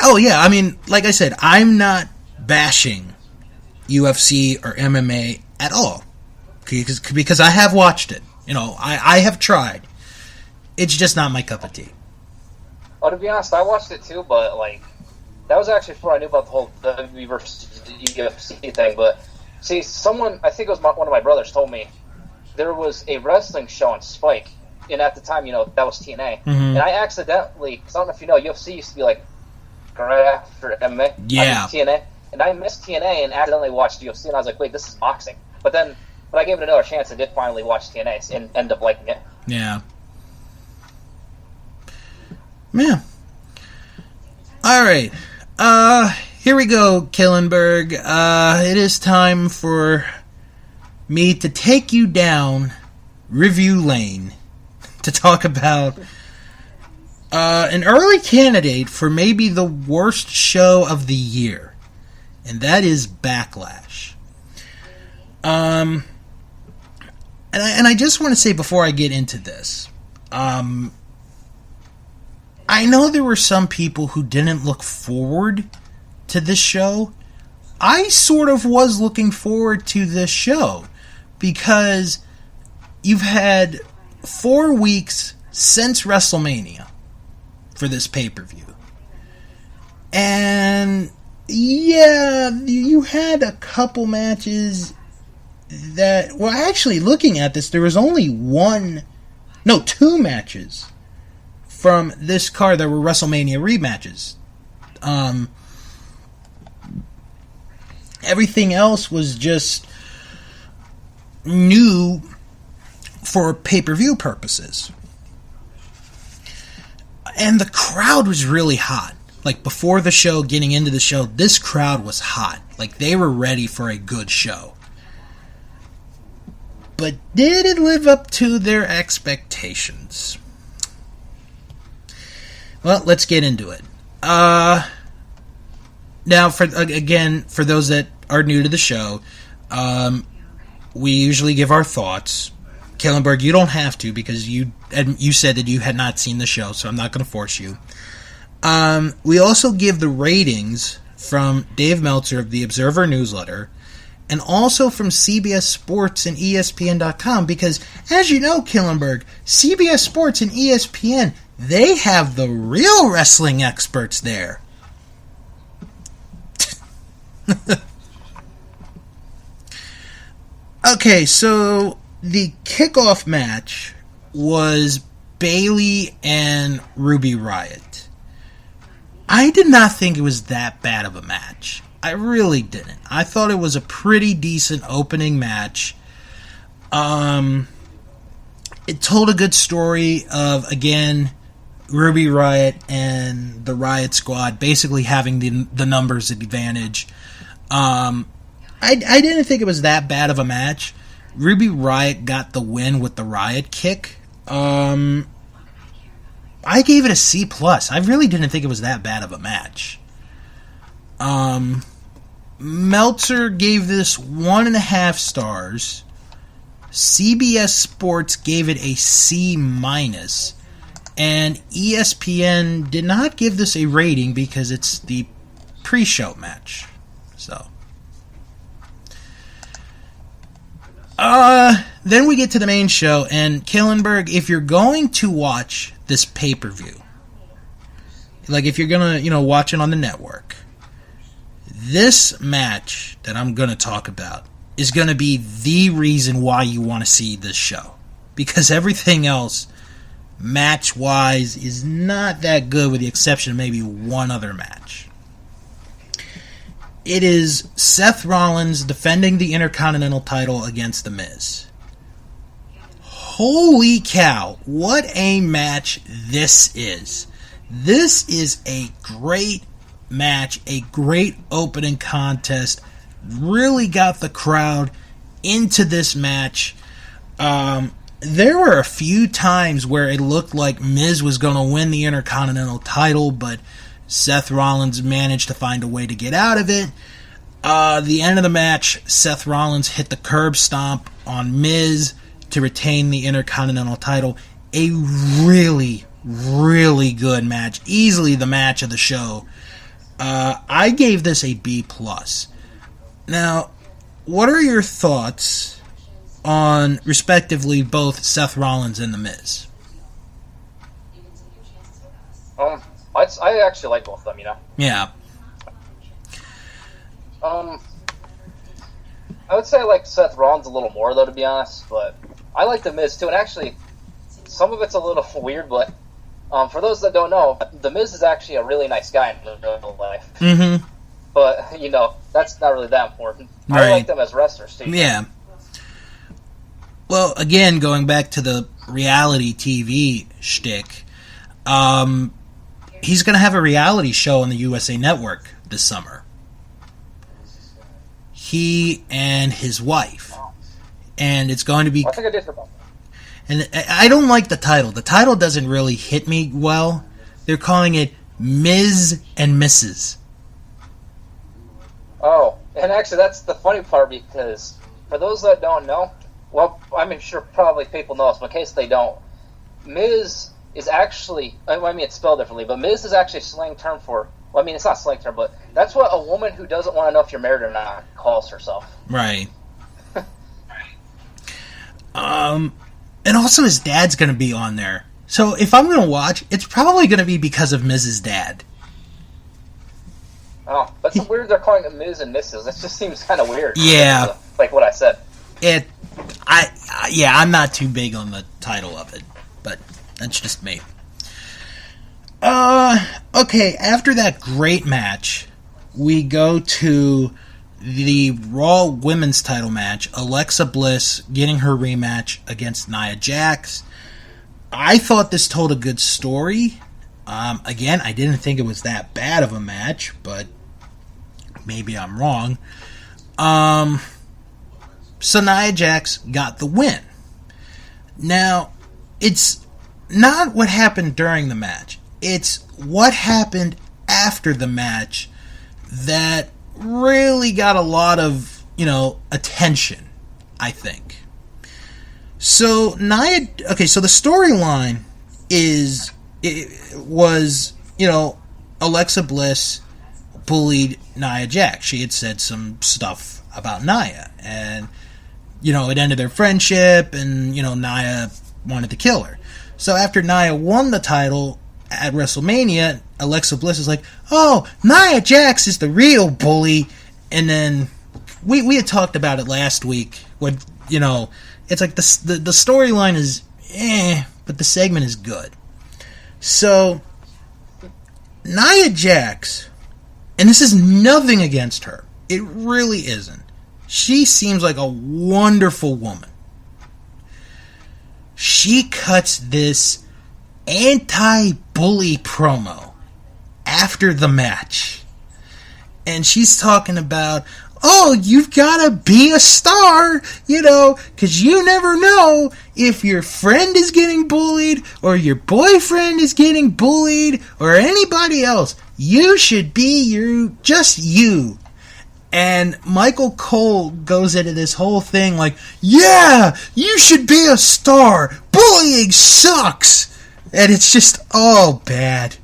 Oh, yeah, I mean, like I said, I'm not bashing UFC or MMA at all. Because I have watched it. I have tried. It's just not my cup of tea. Oh, to be honest, I watched it too, but, like, that was actually before I knew about the whole WWE versus UFC thing, but, see, someone, I think it was one of my brothers, told me there was a wrestling show on Spike, and at the time, that was TNA, and I accidentally, because I don't know if you know, UFC used to be, like, right after MMA, yeah. TNA, and I missed TNA and accidentally watched UFC, and I was like, wait, this is boxing, but I gave it another chance and did finally watch TNA and end up liking it. Yeah. Yeah. Alright. Here we go, Killenberg. It is time for me to take you down review lane to talk about an early candidate for maybe the worst show of the year. And that is Backlash. And I just want to say before I get into this, I know there were some people who didn't look forward to this show. I sort of was looking forward to this show because you've had 4 weeks since WrestleMania for this pay-per-view. And yeah, you had a couple matches that, well, actually, looking at this, there was only 2 matches from this card that were WrestleMania rematches. Everything else was just new for pay-per-view purposes. And the crowd was really hot. Like, before the show, getting into the show, this crowd was hot. Like, they were ready for a good show. But did it live up to their expectations? Well, let's get into it. Now, for those that are new to the show, we usually give our thoughts. Killenberg, you don't have to because you said that you had not seen the show, so I'm not going to force you. We also give the ratings from Dave Meltzer of the Observer newsletter, and also from CBS Sports and ESPN.com, because, as you know, Killenberg, CBS Sports and ESPN, they have the real wrestling experts there. Okay, so the kickoff match was Bayley and Ruby Riott. I did not think it was that bad of a match. I really didn't. I thought it was a pretty decent opening match. It told a good story of, again, Ruby Riott and the Riott Squad basically having the numbers advantage. I didn't think it was that bad of a match. Ruby Riott got the win with the Riott kick. I gave it a C+. I really didn't think it was that bad of a match. Meltzer gave this 1.5 stars. CBS Sports gave it a C-, and ESPN did not give this a rating because it's the pre-show match. So, Then we get to the main show, and Killenberg, if you're going to watch this pay-per-view, like if you're gonna, watch it on the network, this match that I'm gonna talk about is gonna be the reason why you want to see this show. Because everything else, match-wise, is not that good with the exception of maybe one other match. It is Seth Rollins defending the Intercontinental title against The Miz. Holy cow, what a match this is. This is a great match, a great opening contest. Really got the crowd into this match. There were a few times where it looked like Miz was going to win the Intercontinental title, but Seth Rollins managed to find a way to get out of it. The end of the match, Seth Rollins hit the curb stomp on Miz to retain the Intercontinental title. A really, really good match. Easily the match of the show. I gave this a B+. Now, what are your thoughts on, respectively, both Seth Rollins and The Miz? I actually like both of them, Yeah. I would say I like Seth Rollins a little more, though, to be honest, but I like The Miz, too, and actually, some of it's a little weird, but for those that don't know, The Miz is actually a really nice guy in real life. Mm-hmm. But, that's not really that important. Right. I like them as wrestlers, too. Yeah. Well, again, going back to the reality TV shtick, he's going to have a reality show on the USA Network this summer. He and his wife. And it's going to be... I think I did hear about that. And I don't like the title. The title doesn't really hit me well. They're calling it Ms. and Mrs. Oh, and actually that's the funny part, because for those that don't know, well, I'm sure probably people know this, but in case they don't, Ms. is actually, it's spelled differently, but Ms. is actually a slang term for, it's not a slang term, but that's what a woman who doesn't want to know if you're married or not calls herself. Right. And also his dad's going to be on there. So if I'm going to watch, it's probably going to be because of Mrs. Dad. Oh, that's weird they're calling it Ms. and Mrs. That just seems kind of weird. Yeah. Like what I said. I'm not too big on the title of it, but that's just me. Okay, after that great match, we go to the Raw Women's title match. Alexa Bliss getting her rematch against Nia Jax. I thought this told a good story. Again, I didn't think it was that bad of a match, but maybe I'm wrong. So Nia Jax got the win. Now, it's not what happened during the match. It's what happened after the match that really got a lot of, attention, I think. So so the storyline was Alexa Bliss bullied Nia Jax. She had said some stuff about Nia, and it ended their friendship, and Nia wanted to kill her. So after Nia won the title at WrestleMania, Alexa Bliss is like, "Oh, Nia Jax is the real bully," and then we had talked about it last week. When it's like the storyline is but the segment is good. So Nia Jax, and this is nothing against her, it really isn't. She seems like a wonderful woman. She cuts this anti-bully promo after the match. And she's talking about, you've got to be a star, because you never know if your friend is getting bullied or your boyfriend is getting bullied or anybody else. You should be just you. And Michael Cole goes into this whole thing like, yeah, you should be a star. Bullying sucks. And it's just all bad.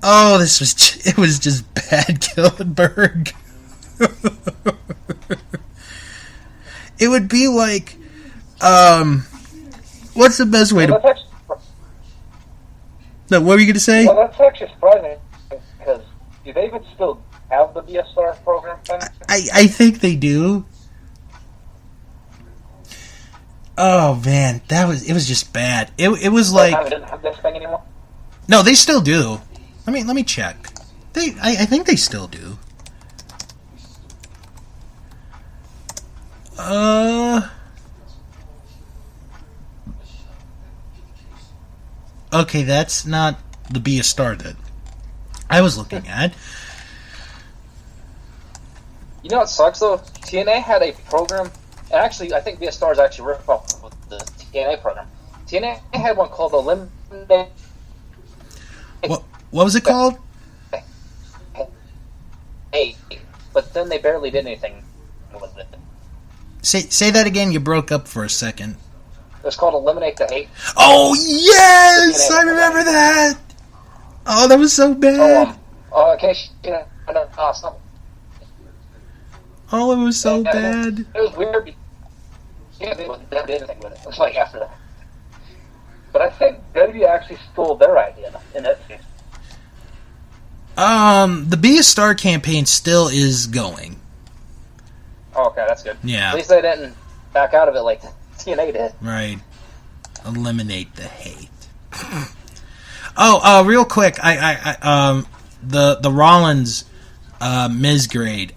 Oh, it was just bad, Killenberg. It would be like, what's the best way to... No, what were you going to say? Well, that's actually surprising, because do they even still have the BSR program thing? I think they do. Oh, man, it was just bad. It was like... They didn't have this thing anymore? No, they still do. Let me check. I think they still do. Okay, that's not the Be a Star that I was looking at. You know what sucks though? TNA had a program, and actually, I think Be a Star is actually ripped off with the TNA program. TNA had one called the Eliminate. What was it called? Eight, but then they barely did anything with it. Say that again. You broke up for a second. It was called Eliminate the 8. Oh yes, I remember that. Oh, that was so bad. Okay, stop. Oh, it was so bad. It was weird. Yeah, they did anything with it. It was like after that. But I think WWE actually stole their idea in that case. The Be a Star campaign still is going. Oh, okay, that's good. Yeah. At least they didn't back out of it like TNA did. Right. Eliminate the hate. Real quick, the Rollins Miz grade.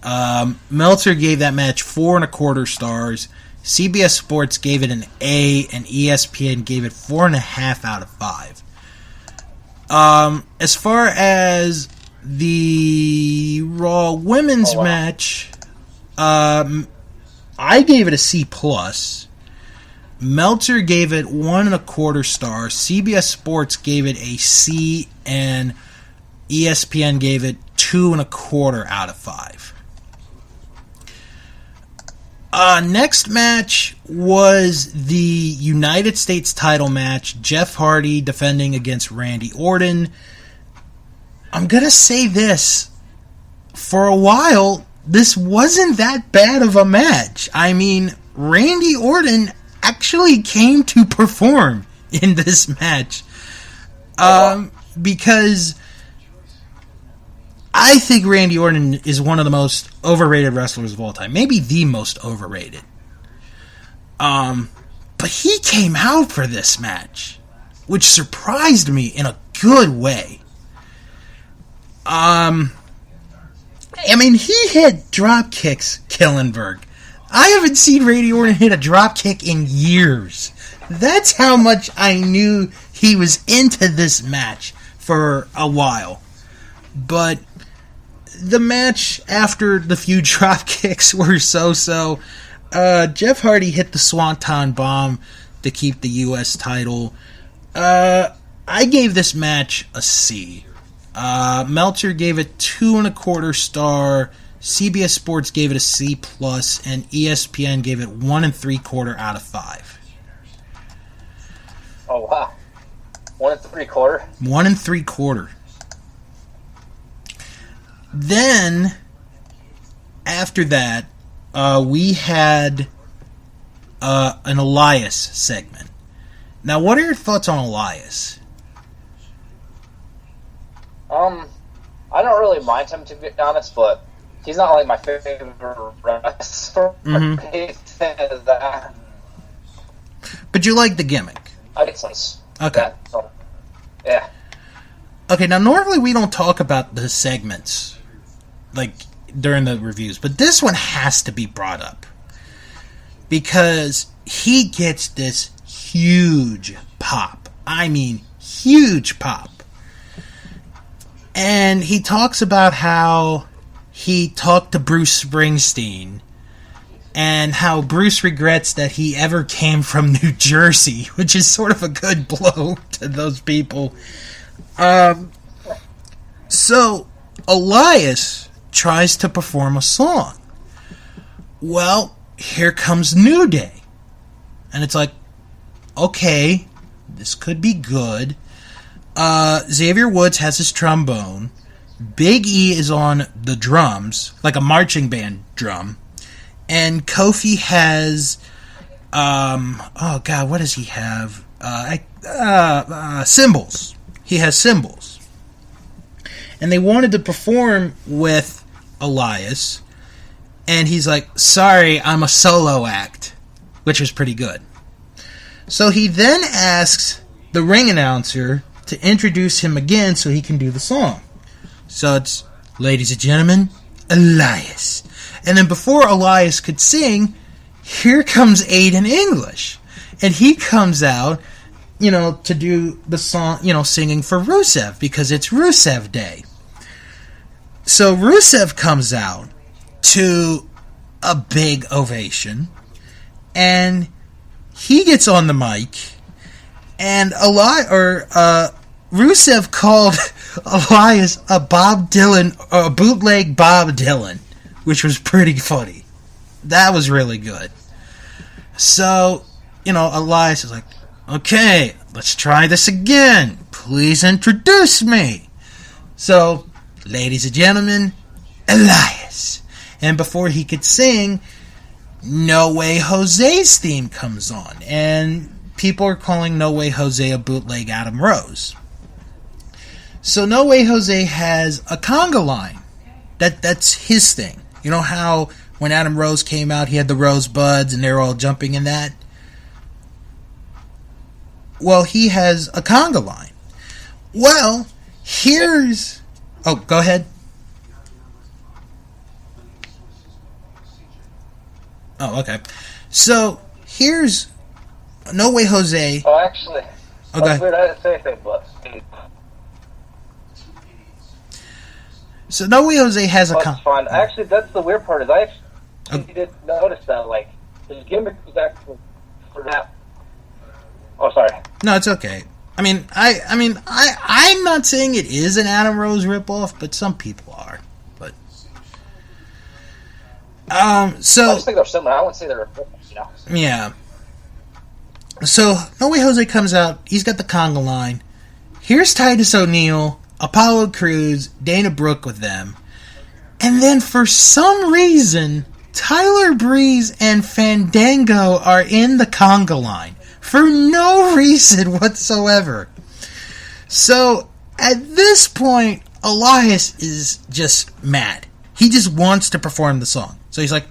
Meltzer gave that match 4.25 stars. CBS Sports gave it an A, and ESPN gave it 4.5 out of 5. As far as the Raw Women's match, I gave it a C+. Meltzer gave it 1.25 stars. CBS Sports gave it a C, and ESPN gave it 2.25 out of 5. Next match was the United States title match. Jeff Hardy defending against Randy Orton. I'm going to say this. For a while, this wasn't that bad of a match. I mean, Randy Orton actually came to perform in this match. Because I think Randy Orton is one of the most overrated wrestlers of all time. Maybe the most overrated. But he came out for this match, which surprised me in a good way. I mean, he hit drop kicks, Killenberg. I haven't seen Randy Orton hit a drop kick in years. That's how much I knew he was into this match for a while. But the match after the few drop kicks were so-so. Jeff Hardy hit the Swanton Bomb to keep the U.S. title. I gave this match a C. Meltzer gave it 2.25 star. CBS Sports gave it a C+, and ESPN gave it 1.75 out of 5. Oh wow, 1.75. 1.75. Then, after that, we had an Elias segment. Now, what are your thoughts on Elias? I don't really mind him, to be honest, but he's not like my favorite wrestler. But you like the gimmick. I get sense. Okay. So, yeah. Okay, now normally we don't talk about the segments, like, during the reviews, but this one has to be brought up. Because he gets this huge pop. I mean, huge pop. And he talks about how he talked to Bruce Springsteen and how Bruce regrets that he ever came from New Jersey, which is sort of a good blow to those people. So, Elias tries to perform a song. Well, here comes New Day. And it's like, okay, this could be good. Xavier Woods has his trombone. Big E is on the drums, like a marching band drum. And Kofi has, oh God, what does he have? Cymbals. He has cymbals. And they wanted to perform with Elias, and he's like, sorry, I'm a solo act, which was pretty good. So he then asks the ring announcer to introduce him again so he can do the song. So it's, ladies and gentlemen, Elias. And then before Elias could sing, here comes Aiden English. And he comes out, to do the song, singing for Rusev, because it's Rusev Day. So Rusev comes out to a big ovation, and he gets on the mic, and Rusev called Elias a bootleg Bob Dylan, which was pretty funny. That was really good. So, Elias is like, okay, let's try this again. Please introduce me. So, ladies and gentlemen, Elias. And before he could sing, No Way Jose's theme comes on. And people are calling No Way Jose a bootleg Adam Rose. So No Way Jose has a conga line. That's his thing. You know how when Adam Rose came out, he had the rosebuds and they're all jumping in that? Well, he has a conga line. Well, here's... Oh, go ahead. Oh, okay. So, here's No Way Jose. Oh, actually. Okay. That's weird. I didn't say anything, but... So, No Way Jose has a... That's fine. Actually, that's the weird part, is I actually didn't notice that, his gimmick was actually for that. Oh, sorry. No, it's okay. I'm not saying it is an Adam Rose ripoff, but some people are. But so I just think they're similar. I wouldn't say they're Yeah. So No Way Jose comes out. He's got the conga line. Here's Titus O'Neil, Apollo Crews, Dana Brooke with them, and then for some reason, Tyler Breeze and Fandango are in the conga line. For no reason whatsoever. So, at this point, Elias is just mad. He just wants to perform the song. So he's like,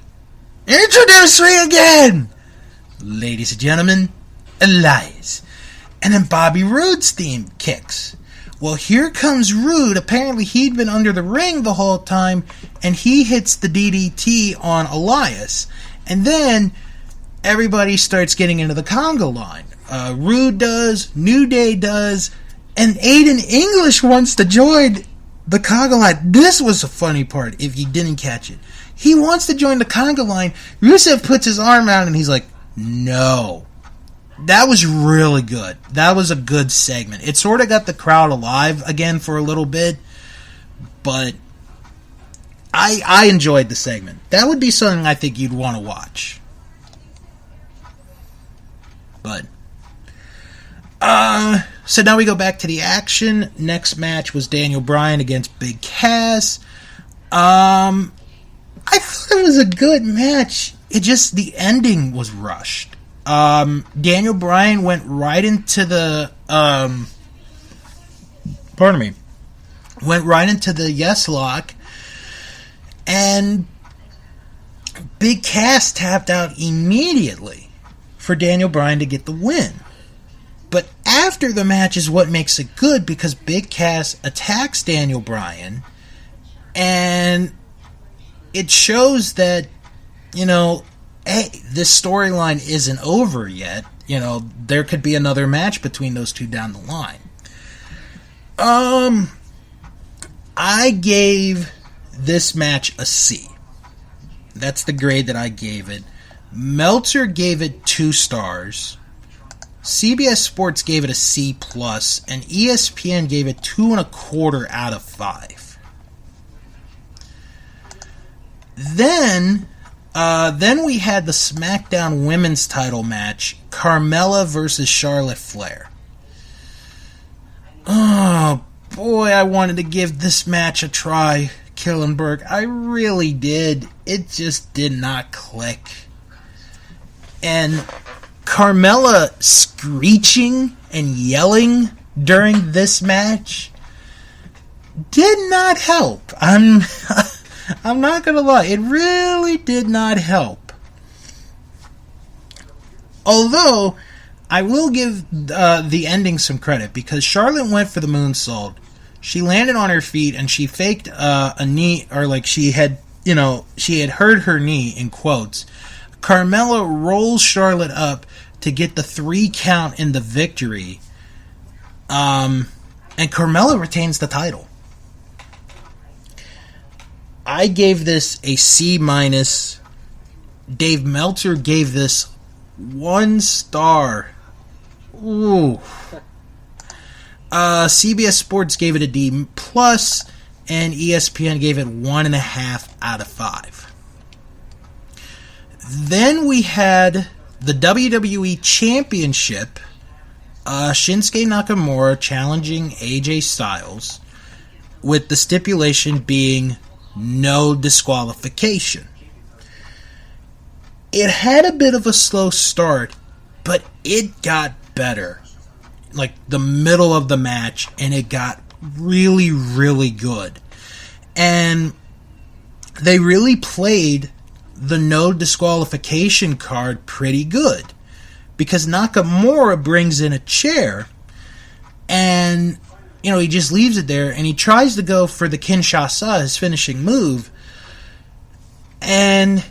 introduce me again! Ladies and gentlemen, Elias. And then Bobby Roode's theme kicks. Well, here comes Roode. Apparently he'd been under the ring the whole time, and he hits the DDT on Elias. And then everybody starts getting into the conga line. Rude does, New Day does, and Aiden English wants to join the conga line. This was a funny part, if you didn't catch it. He wants to join the conga line. Rusev puts his arm out, and he's like, no. That was really good. That was a good segment. It sort of got the crowd alive again for a little bit, but I enjoyed the segment. That would be something I think you'd want to watch. But so now we go back to the action. Next match was Daniel Bryan against Big Cass. I thought it was a good match. It just, the ending was rushed. Daniel Bryan went right into the went right into the yes lock, and Big Cass tapped out immediately for Daniel Bryan to get the win. But after the match is what makes it good, because Big Cass attacks Daniel Bryan, and it shows that, hey, this storyline isn't over yet. There could be another match between those two down the line. I gave this match a C. That's the grade that I gave it. Meltzer gave it 2 stars. CBS Sports gave it a C+, and ESPN gave it 2.25 out of 5. Then we had the SmackDown Women's Title match, Carmella versus Charlotte Flair. Oh boy, I wanted to give this match a try. Killenberg. I really did. It just did not click. And Carmella screeching and yelling during this match did not help. I'm not gonna lie. It really did not help. Although, I will give the ending some credit, because Charlotte went for the moonsault. She landed on her feet and she faked a knee, or like she had hurt her knee, in quotes. Carmella rolls Charlotte up to get the 3 count in the victory. And Carmella retains the title. I gave this a C-. Dave Meltzer gave this 1 star. Ooh. CBS Sports gave it a D+, and ESPN gave it 1.5 out of 5. Then we had the WWE Championship. Shinsuke Nakamura challenging AJ Styles, with the stipulation being no disqualification. It had a bit of a slow start, but it got better. Like the middle of the match, and it got really, really good. And they really played the no disqualification card pretty good, because Nakamura brings in a chair, and he just leaves it there, and he tries to go for the Kinshasa, his finishing move, and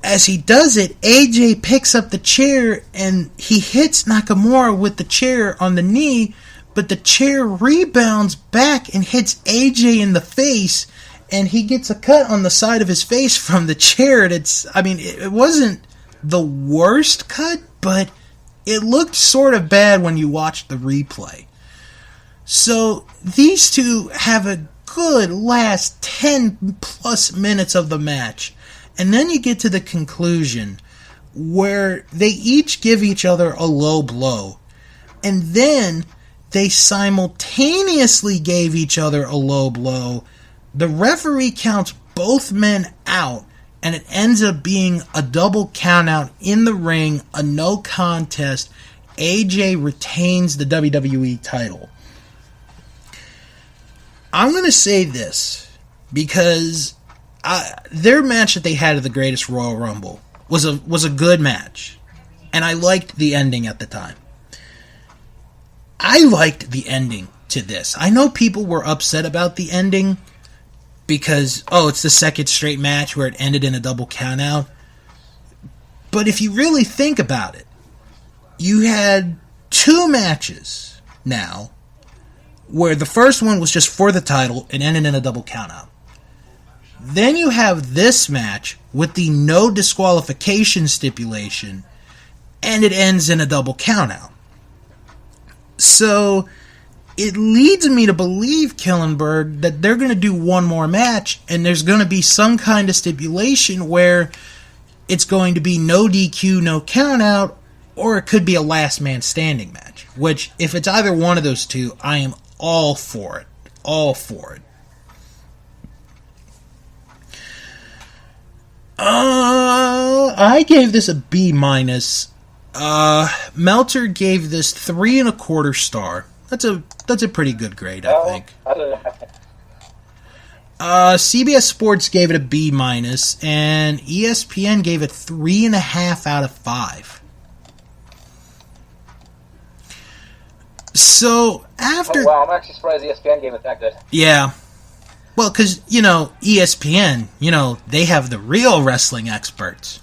as he does it, AJ picks up the chair and he hits Nakamura with the chair on the knee, but the chair rebounds back and hits AJ in the face, and he gets a cut on the side of his face from the chair. It wasn't the worst cut, but it looked sort of bad when you watched the replay. So these two have a good last 10 plus minutes of the match. And then you get to the conclusion where they each give each other a low blow. And then they simultaneously gave each other a low blow. The referee counts both men out, and it ends up being a double countout in the ring, a no contest. AJ retains the WWE title. I'm going to say this, because their match that they had at the Greatest Royal Rumble was a good match, and I liked the ending at the time. I liked the ending to this. I know people were upset about the ending because, it's the second straight match where it ended in a double countout. But if you really think about it, you had 2 matches now where the first one was just for the title and ended in a double countout. Then you have this match with the no disqualification stipulation, and it ends in a double countout. So it leads me to believe, Killenberg, that they're going to do one more match, and there's going to be some kind of stipulation where it's going to be no DQ, no countout, or it could be a last man standing match. Which, if it's either one of those two, I am all for it. All for it. I gave this a B-. Meltzer gave this 3.25 star. That's a pretty good grade, I think. CBS Sports gave it a B-, and ESPN gave it 3.5 out of 5. So after, wow, I'm actually surprised ESPN gave it that good. Yeah. Well, because, ESPN, they have the real wrestling experts.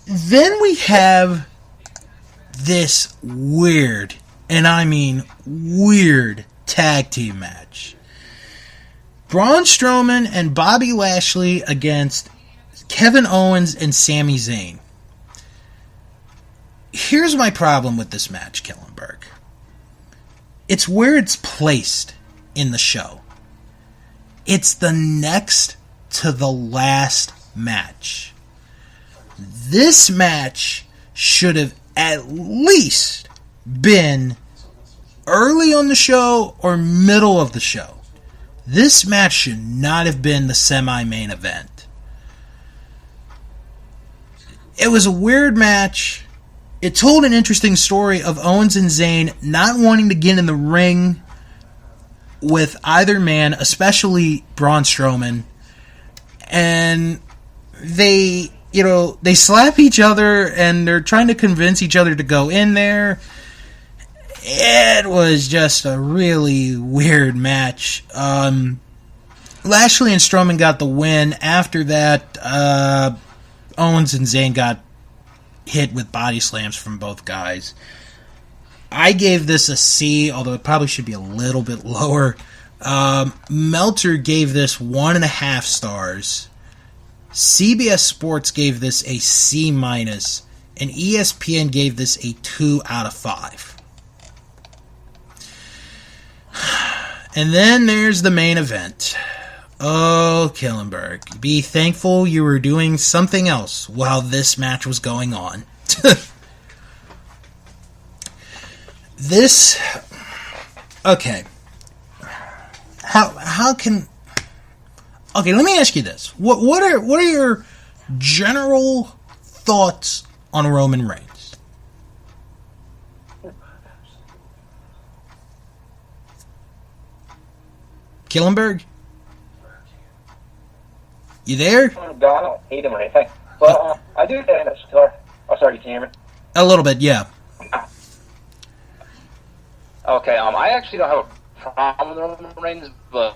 Then we have this weird, and I mean weird, tag team match. Braun Strowman and Bobby Lashley against Kevin Owens and Sami Zayn. Here's my problem with this match, Killenberg. It's where it's placed in the show. It's the next to the last match. This match should have at least been early on the show or middle of the show, this match should not have been the semi-main event. It was a weird match. It told an interesting story of Owens and Zayn not wanting to get in the ring with either man, especially Braun Strowman. And they slap each other and they're trying to convince each other to go in there. It was just a really weird match. Lashley and Strowman got the win. After that, Owens and Zayn got hit with body slams from both guys. I gave this a C, although it probably should be a little bit lower. Meltzer gave this 1.5 stars. CBS Sports gave this a C-, and ESPN gave this a 2 out of 5. And then there's the main event. Oh, Killenberg, be thankful you were doing something else while this match was going on. Okay. How can... Okay, let me ask you this. What are your general thoughts on Roman Reigns? Killenberg? You there? I don't hate him or anything, but I do think that's guitar. Oh, sorry, can you hear me? A little bit, yeah. Okay, I actually don't have a problem with Roman Reigns, but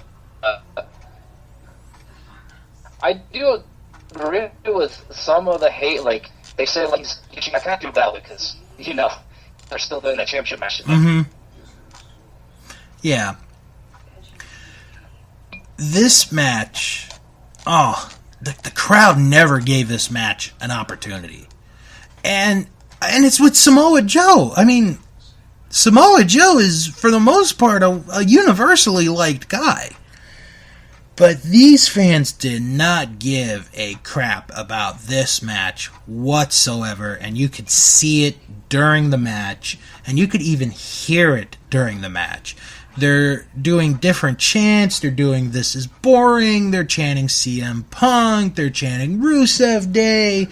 I do agree with some of the hate. Like, they say, like, I can't do that because, they're still doing a championship match. Mm-hmm. Yeah. This match... Oh, the crowd never gave this match an opportunity. And it's with Samoa Joe. I mean, Samoa Joe is, for the most part, a universally liked guy. But these fans did not give a crap about this match whatsoever. And you could see it during the match. And you could even hear it during the match. They're doing different chants. They're doing "This is boring." They're chanting CM Punk. They're chanting Rusev Day.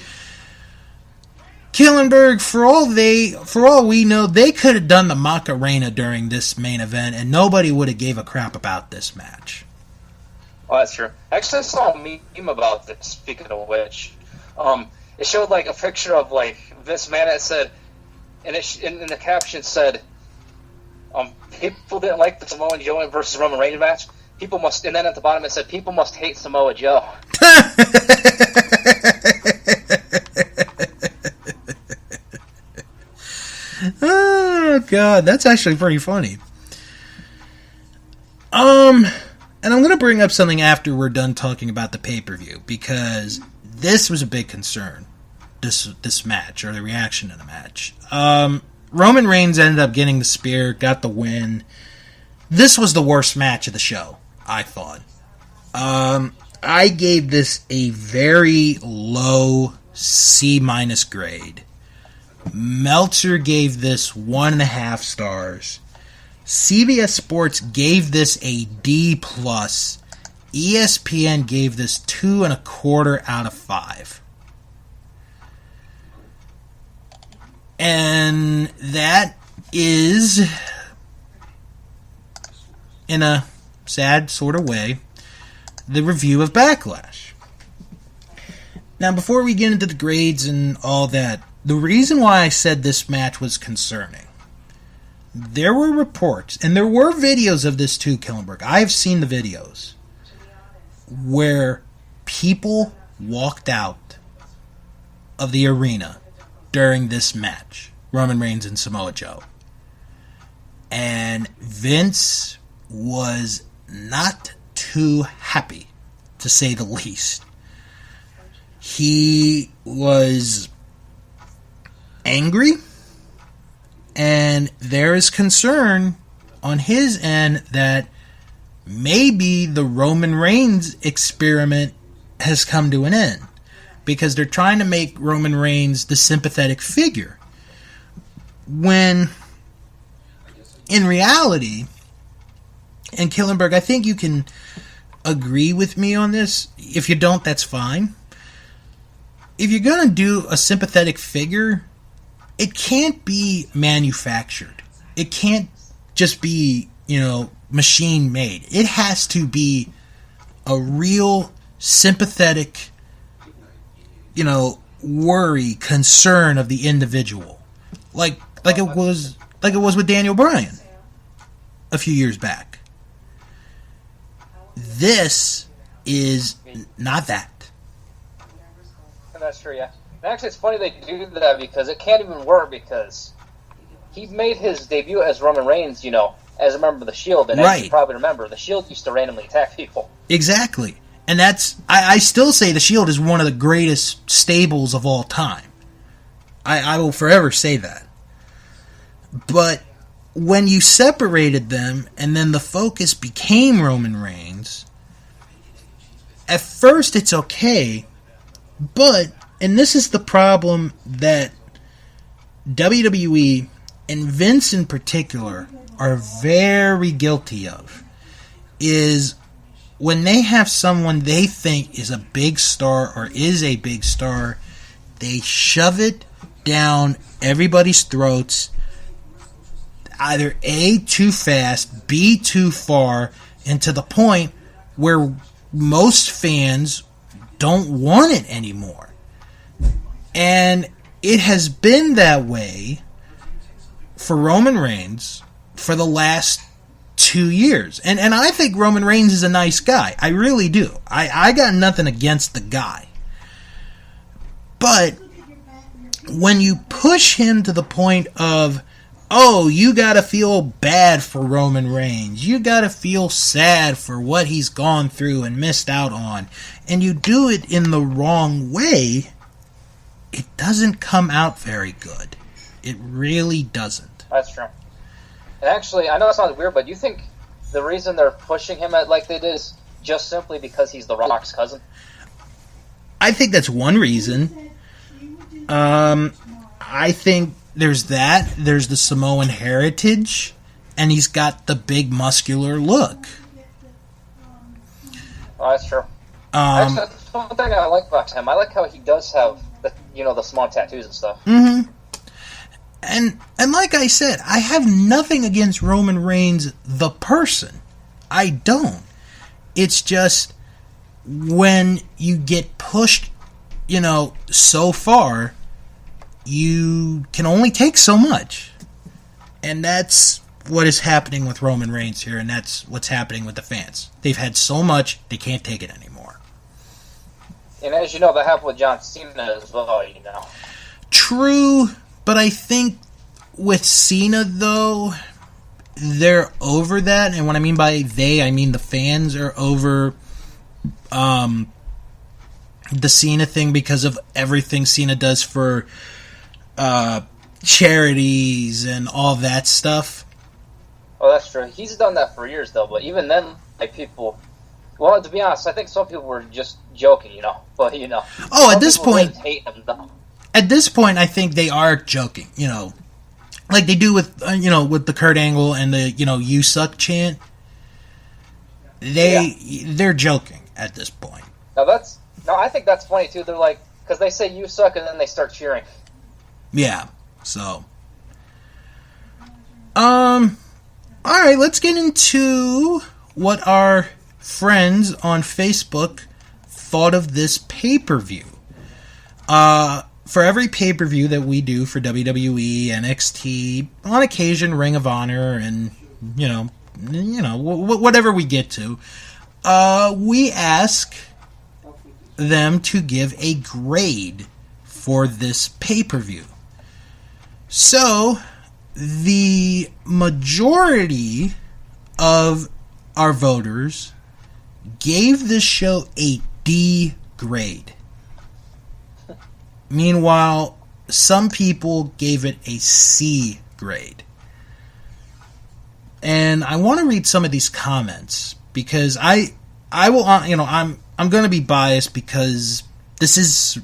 Killenberg, for all we know, they could have done the Macarena during this main event, and nobody would have gave a crap about this match. Oh, that's true. Actually, I saw a meme about this. Speaking of which, it showed like a picture of like Vince McMahon. It said, and in the caption said, people didn't like the Samoa Joe versus Roman Reigns match. People must, and then at the bottom it said, people must hate Samoa Joe. Oh, God, that's actually pretty funny. And I'm going to bring up something after we're done talking about the pay-per-view, because this was a big concern, this match, or the reaction to the match. Roman Reigns ended up getting the spear, got the win. This was the worst match of the show, I thought. I gave this a very low C- grade. Meltzer gave this 1.5 stars. CBS Sports gave this a D+. ESPN gave this 2.25 out of 5. And that is, in a sad sort of way, the review of Backlash. Now, before we get into the grades and all that, the reason why I said this match was concerning, there were reports, and there were videos of this too, Killenberg. I have seen the videos where people walked out of the arena during this match, Roman Reigns and Samoa Joe. And Vince was not too happy, to say the least. He was angry, and there is concern on his end that maybe the Roman Reigns experiment has come to an end, because they're trying to make Roman Reigns the sympathetic figure, when in reality, and Killenberg, I think you can agree with me on this. If you don't, that's fine. If you're going to do a sympathetic figure, it can't be manufactured. It can't just be, machine made. It has to be a real sympathetic, worry, concern of the individual. Like it was with Daniel Bryan a few years back. This is not that. That's true, yeah. And actually, it's funny they do that because it can't even work because he made his debut as Roman Reigns, as a member of the Shield. And as you probably remember, the Shield used to randomly attack people. Exactly. And that's... I still say the Shield is one of the greatest stables of all time. I will forever say that. But when you separated them and then the focus became Roman Reigns, at first it's okay, but, and this is the problem that WWE and Vince in particular are very guilty of, is when they have someone they think is a big star or is a big star, they shove it down everybody's throats, either A, too fast, B, too far, and to the point where most fans don't want it anymore. And it has been that way for Roman Reigns for the last 2 years. And I think Roman Reigns is a nice guy. I really do. I got nothing against the guy. But when you push him to the point of, oh, you gotta feel bad for Roman Reigns, you gotta feel sad for what he's gone through and missed out on, and you do it in the wrong way, it doesn't come out very good. It really doesn't. That's true. And actually, I know it sounds weird, but do you think the reason they're pushing him at like they did is just simply because he's The Rock's cousin? I think that's one reason. I think there's that. There's the Samoan heritage, and he's got the big muscular look. Oh, that's true. Actually, that's one thing I like about him. I like how he does have the small tattoos and stuff. Mm-hmm. And like I said, I have nothing against Roman Reigns, the person. I don't. It's just when you get pushed, so far, you can only take so much. And that's what is happening with Roman Reigns here, and that's what's happening with the fans. They've had so much, they can't take it anymore. And as you know, that happened with John Cena as well, True, but I think with Cena, though, they're over that. And what I mean by they, I mean the fans are over the Cena thing because of everything Cena does for charities and all that stuff. Oh, that's true. He's done that for years, though. But even then, people... Well, to be honest, I think some people were just joking, But, Oh, at this point... hate him, though. At this point, I think they are joking, Like they do with, with the Kurt Angle and the, you suck chant. They're joking at this point. I think that's funny, too. They're like... Because they say you suck, and then they start cheering. Yeah, so... Alright, let's get into what our friends on Facebook thought of this pay-per-view. For every pay-per-view that we do for WWE, NXT, on occasion Ring of Honor, and, whatever we get to, we ask them to give a grade for this pay-per-view. So, the majority of our voters gave this show a D grade. Meanwhile, some people gave it a C grade. And I want to read some of these comments because I will, I'm going to be biased because this is,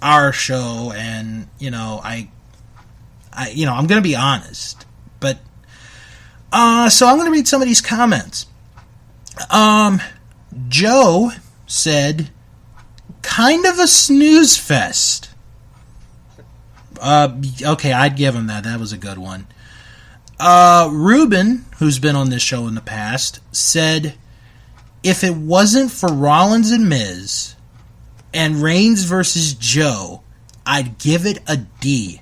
our show, and I'm going to be honest. But So I'm going to read some of these comments. Joe said, kind of a snooze fest. Okay, I'd give him that. That was a good one. Ruben, who's been on this show in the past, said, if it wasn't for Rollins and Miz and Reigns versus Joe, I'd give it a D.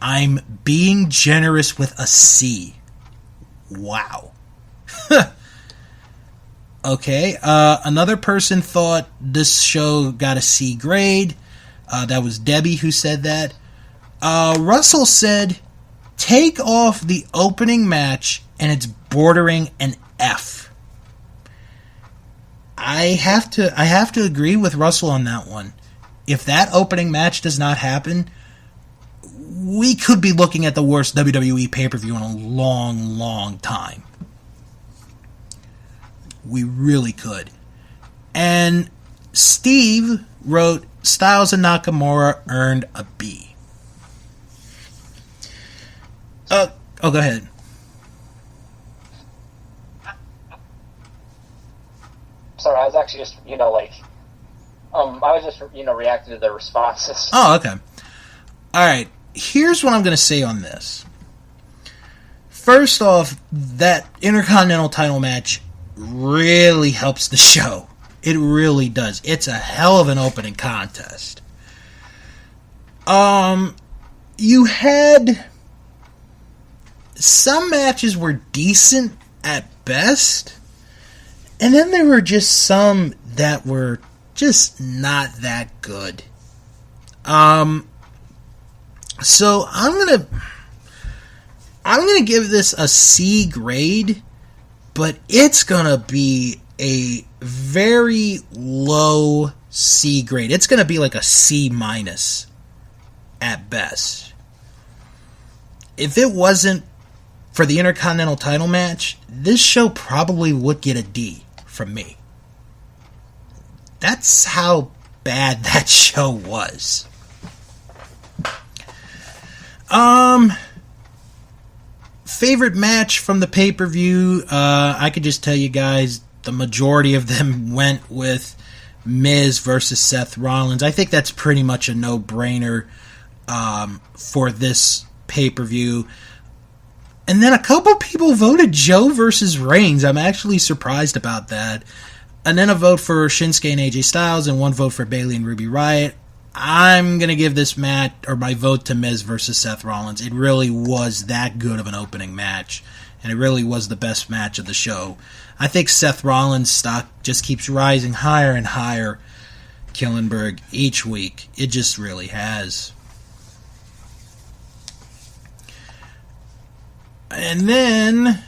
I'm being generous with a C. Wow. Okay, another person thought this show got a C grade. That was Debbie who said that. Russell said, take off the opening match and it's bordering an F. I have to agree with Russell on that one. If that opening match does not happen, we could be looking at the worst WWE pay-per-view in a long, long time. We really could. And Steve wrote, Styles and Nakamura earned a B. Go ahead. Sorry, I was actually just, I was just, reacting to the responses. Oh, okay. All right. Here's what I'm going to say on this. First off, that Intercontinental title match really helps the show. It really does. It's a hell of an opening contest. You had some matches were decent at best, and then there were just some that were just not that good. So I'm gonna give this a C grade, but it's gonna be a very low C grade. It's gonna be like a C minus at best. If it wasn't for the Intercontinental title match, this show probably would get a D from me. That's how bad that show was. Favorite match from the pay-per-view, I could just tell you guys, the majority of them went with Miz versus Seth Rollins. I think that's pretty much a no-brainer for this pay-per-view. And then a couple people voted Joe versus Reigns. I'm actually surprised about that. And then a vote for Shinsuke and AJ Styles, and one vote for Bayley and Ruby Riott. I'm going to give this match, or my vote, to Miz versus Seth Rollins. It really was that good of an opening match, and it really was the best match of the show. I think Seth Rollins' stock just keeps rising higher and higher, Killenberg, each week. It just really has. And then,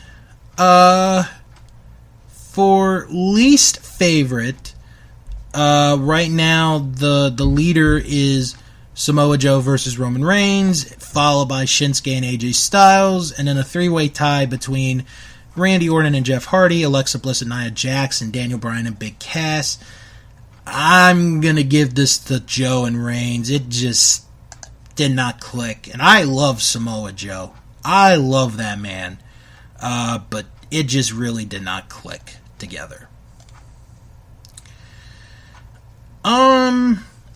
for least favorite, right now the leader is Samoa Joe versus Roman Reigns, followed by Shinsuke and AJ Styles, and then a three-way tie between Randy Orton and Jeff Hardy, Alexa Bliss and Nia Jax, and Daniel Bryan and Big Cass. I'm going to give this to Joe and Reigns. It just did not click. And I love Samoa Joe. I love that man. But it just really did not click together.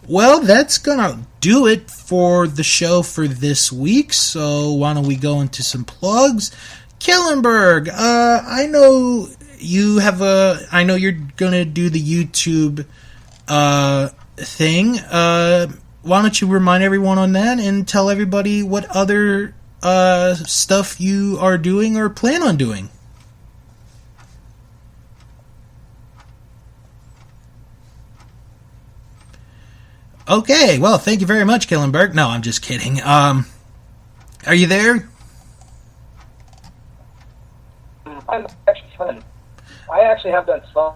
Well, that's gonna do it for the show for this week, so why don't we go into some plugs? Killenberg, I know you're gonna do the YouTube, thing. Why don't you remind everyone on that and tell everybody what other, stuff you are doing or plan on doing? Okay, well, thank you very much, Killenberg. No, I'm just kidding. Are you there? I'm actually fun. I actually have done some.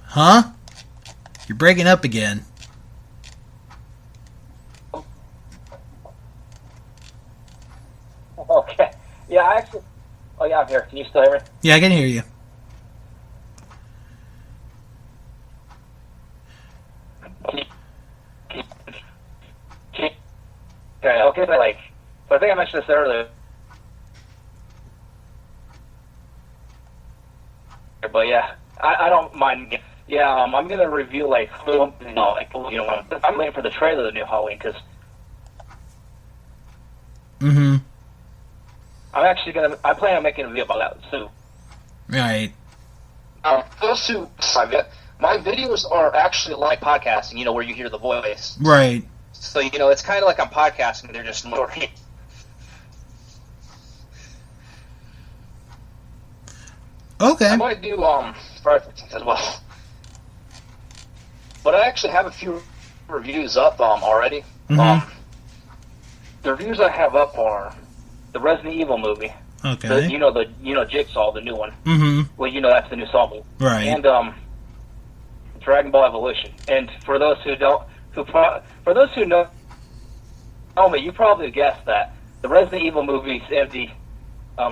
Huh? You're breaking up again. Okay. Yeah, I actually... Oh, yeah, I'm here. Can you still hear me? Yeah, I can hear you. Okay, but think I mentioned this earlier. But yeah, I don't mind. Yeah, I'm gonna review like I'm waiting for the trailer of the new Halloween because. Mm-hmm. I plan on making a video about that soon. Right. Those two, my videos are actually like podcasting, where you hear the voice. Right. So, it's kind of like I'm podcasting, they're just more. Okay. I might do, Friday as well. But I actually have a few reviews up, already. Mm-hmm. The reviews I have up are the Resident Evil movie. Okay. Jigsaw, the new one. Mm-hmm. Well, that's the new Saw movie. Right. And, Dragon Ball Evolution. And for those who know me, you probably guessed that the Resident Evil movies and the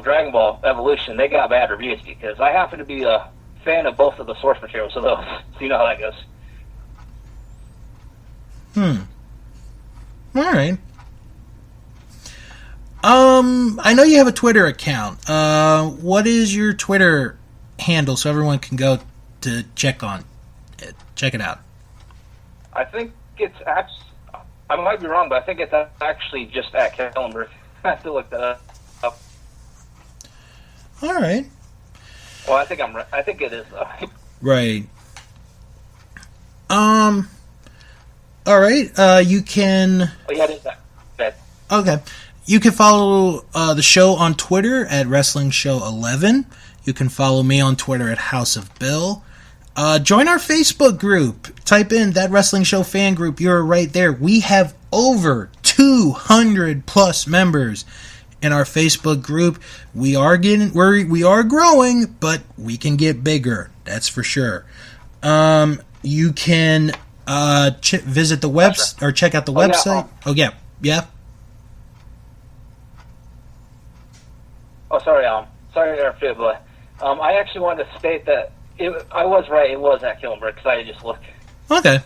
Dragon Ball Evolution, they got bad reviews because I happen to be a fan of both of the source materials of those. So you know how that goes. All right. I know you have a Twitter account. What is your Twitter handle so everyone can go to check it out? I think it's actually, I might be wrong, but I think it's actually just at Killenberg. I have to look that up. All right. Well, I think it is, though. Right. All right. You can. Oh, yeah, it is that. Okay. You can follow the show on Twitter at Wrestling Show 11. You can follow me on Twitter at House of Bill. Join our Facebook group. Type in That Wrestling Show fan group. You're right there. We have over 200 plus members in our Facebook group. We are growing, but we can get bigger. That's for sure. You can visit the website or check out the website. Yeah. Oh, sorry, sorry to interrupt you, but I actually wanted to state that I was right. It was at Killenberg because I just looked. Okay.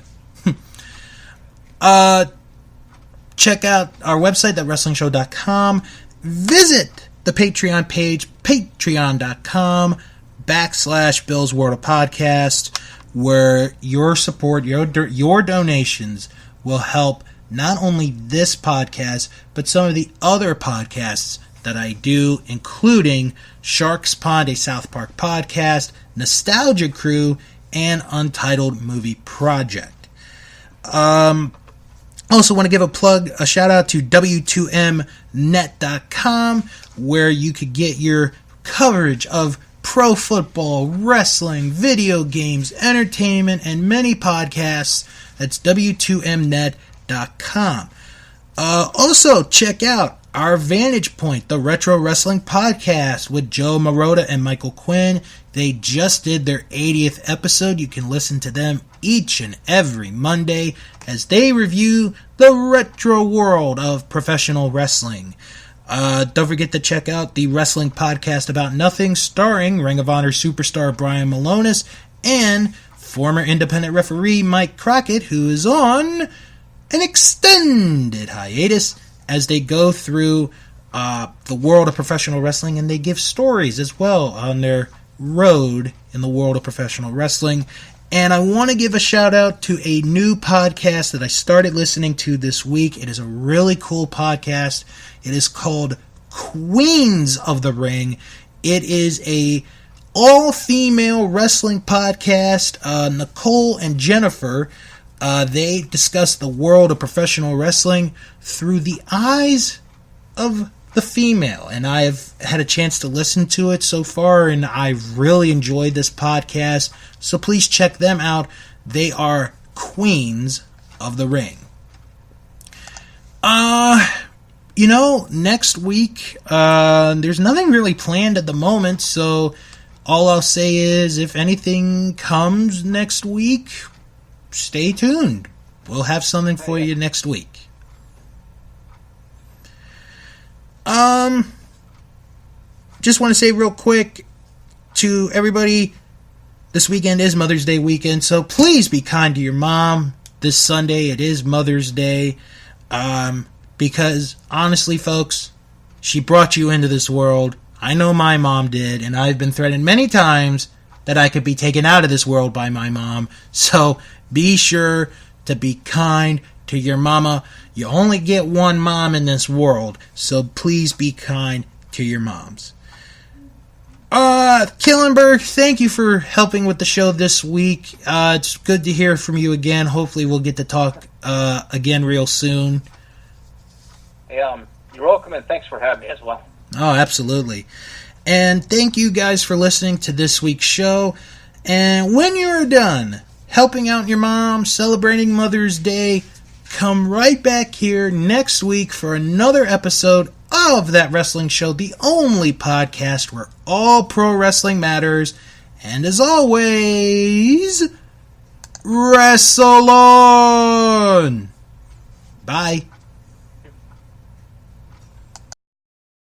Check out our website, thatwrestlingshow.com. Visit the Patreon page, patreon.com/Bill's World of Podcast, where your support, your donations will help not only this podcast, but some of the other podcasts that I do, including Sharks Pond, a South Park podcast, Nostalgia Crew, and Untitled Movie Project. Also want to give a shout out to W2Mnet.com, where you could get your coverage of pro football, wrestling, video games, entertainment, and many podcasts. That's W2Mnet.com. Also, check out our Vantage Point, the Retro Wrestling Podcast with Joe Marotta and Michael Quinn. They just did their 80th episode. You can listen to them each and every Monday as they review the retro world of professional wrestling. Don't forget to check out the Wrestling Podcast About Nothing, starring Ring of Honor superstar Brian Malonis and former independent referee Mike Crockett, who is on an extended hiatus as they go through the world of professional wrestling, and they give stories as well on their road in the world of professional wrestling. And I want to give a shout out to a new podcast that I started listening to this week. It is a really cool podcast. It is called Queens of the Ring. It is a all-female wrestling podcast. Nicole and Jennifer, they discuss the world of professional wrestling through the eyes of the female. And I've had a chance to listen to it so far, and I've really enjoyed this podcast. So please check them out. They are Queens of the Ring. Next week, there's nothing really planned at the moment, so all I'll say is if anything comes next week, stay tuned. We'll have something for you next week. Just want to say real quick to everybody, this weekend is Mother's Day weekend, so please be kind to your mom. This Sunday, it is Mother's Day. Because, honestly, folks, She brought you into this world. I know my mom did, and I've been threatened many times that I could be taken out of this world by my mom. So be sure to be kind to your mama. You only get one mom in this world, so please be kind to your moms. Killenberg, thank you for helping with the show this week. It's good to hear from you again. Hopefully we'll get to talk again real soon. Hey, you're welcome, and thanks for having me as well. Oh, absolutely. And thank you guys for listening to this week's show. And when you're done helping out your mom, celebrating Mother's Day, come right back here next week for another episode of That Wrestling Show, the only podcast where all pro wrestling matters. And as always, wrestle on! Bye.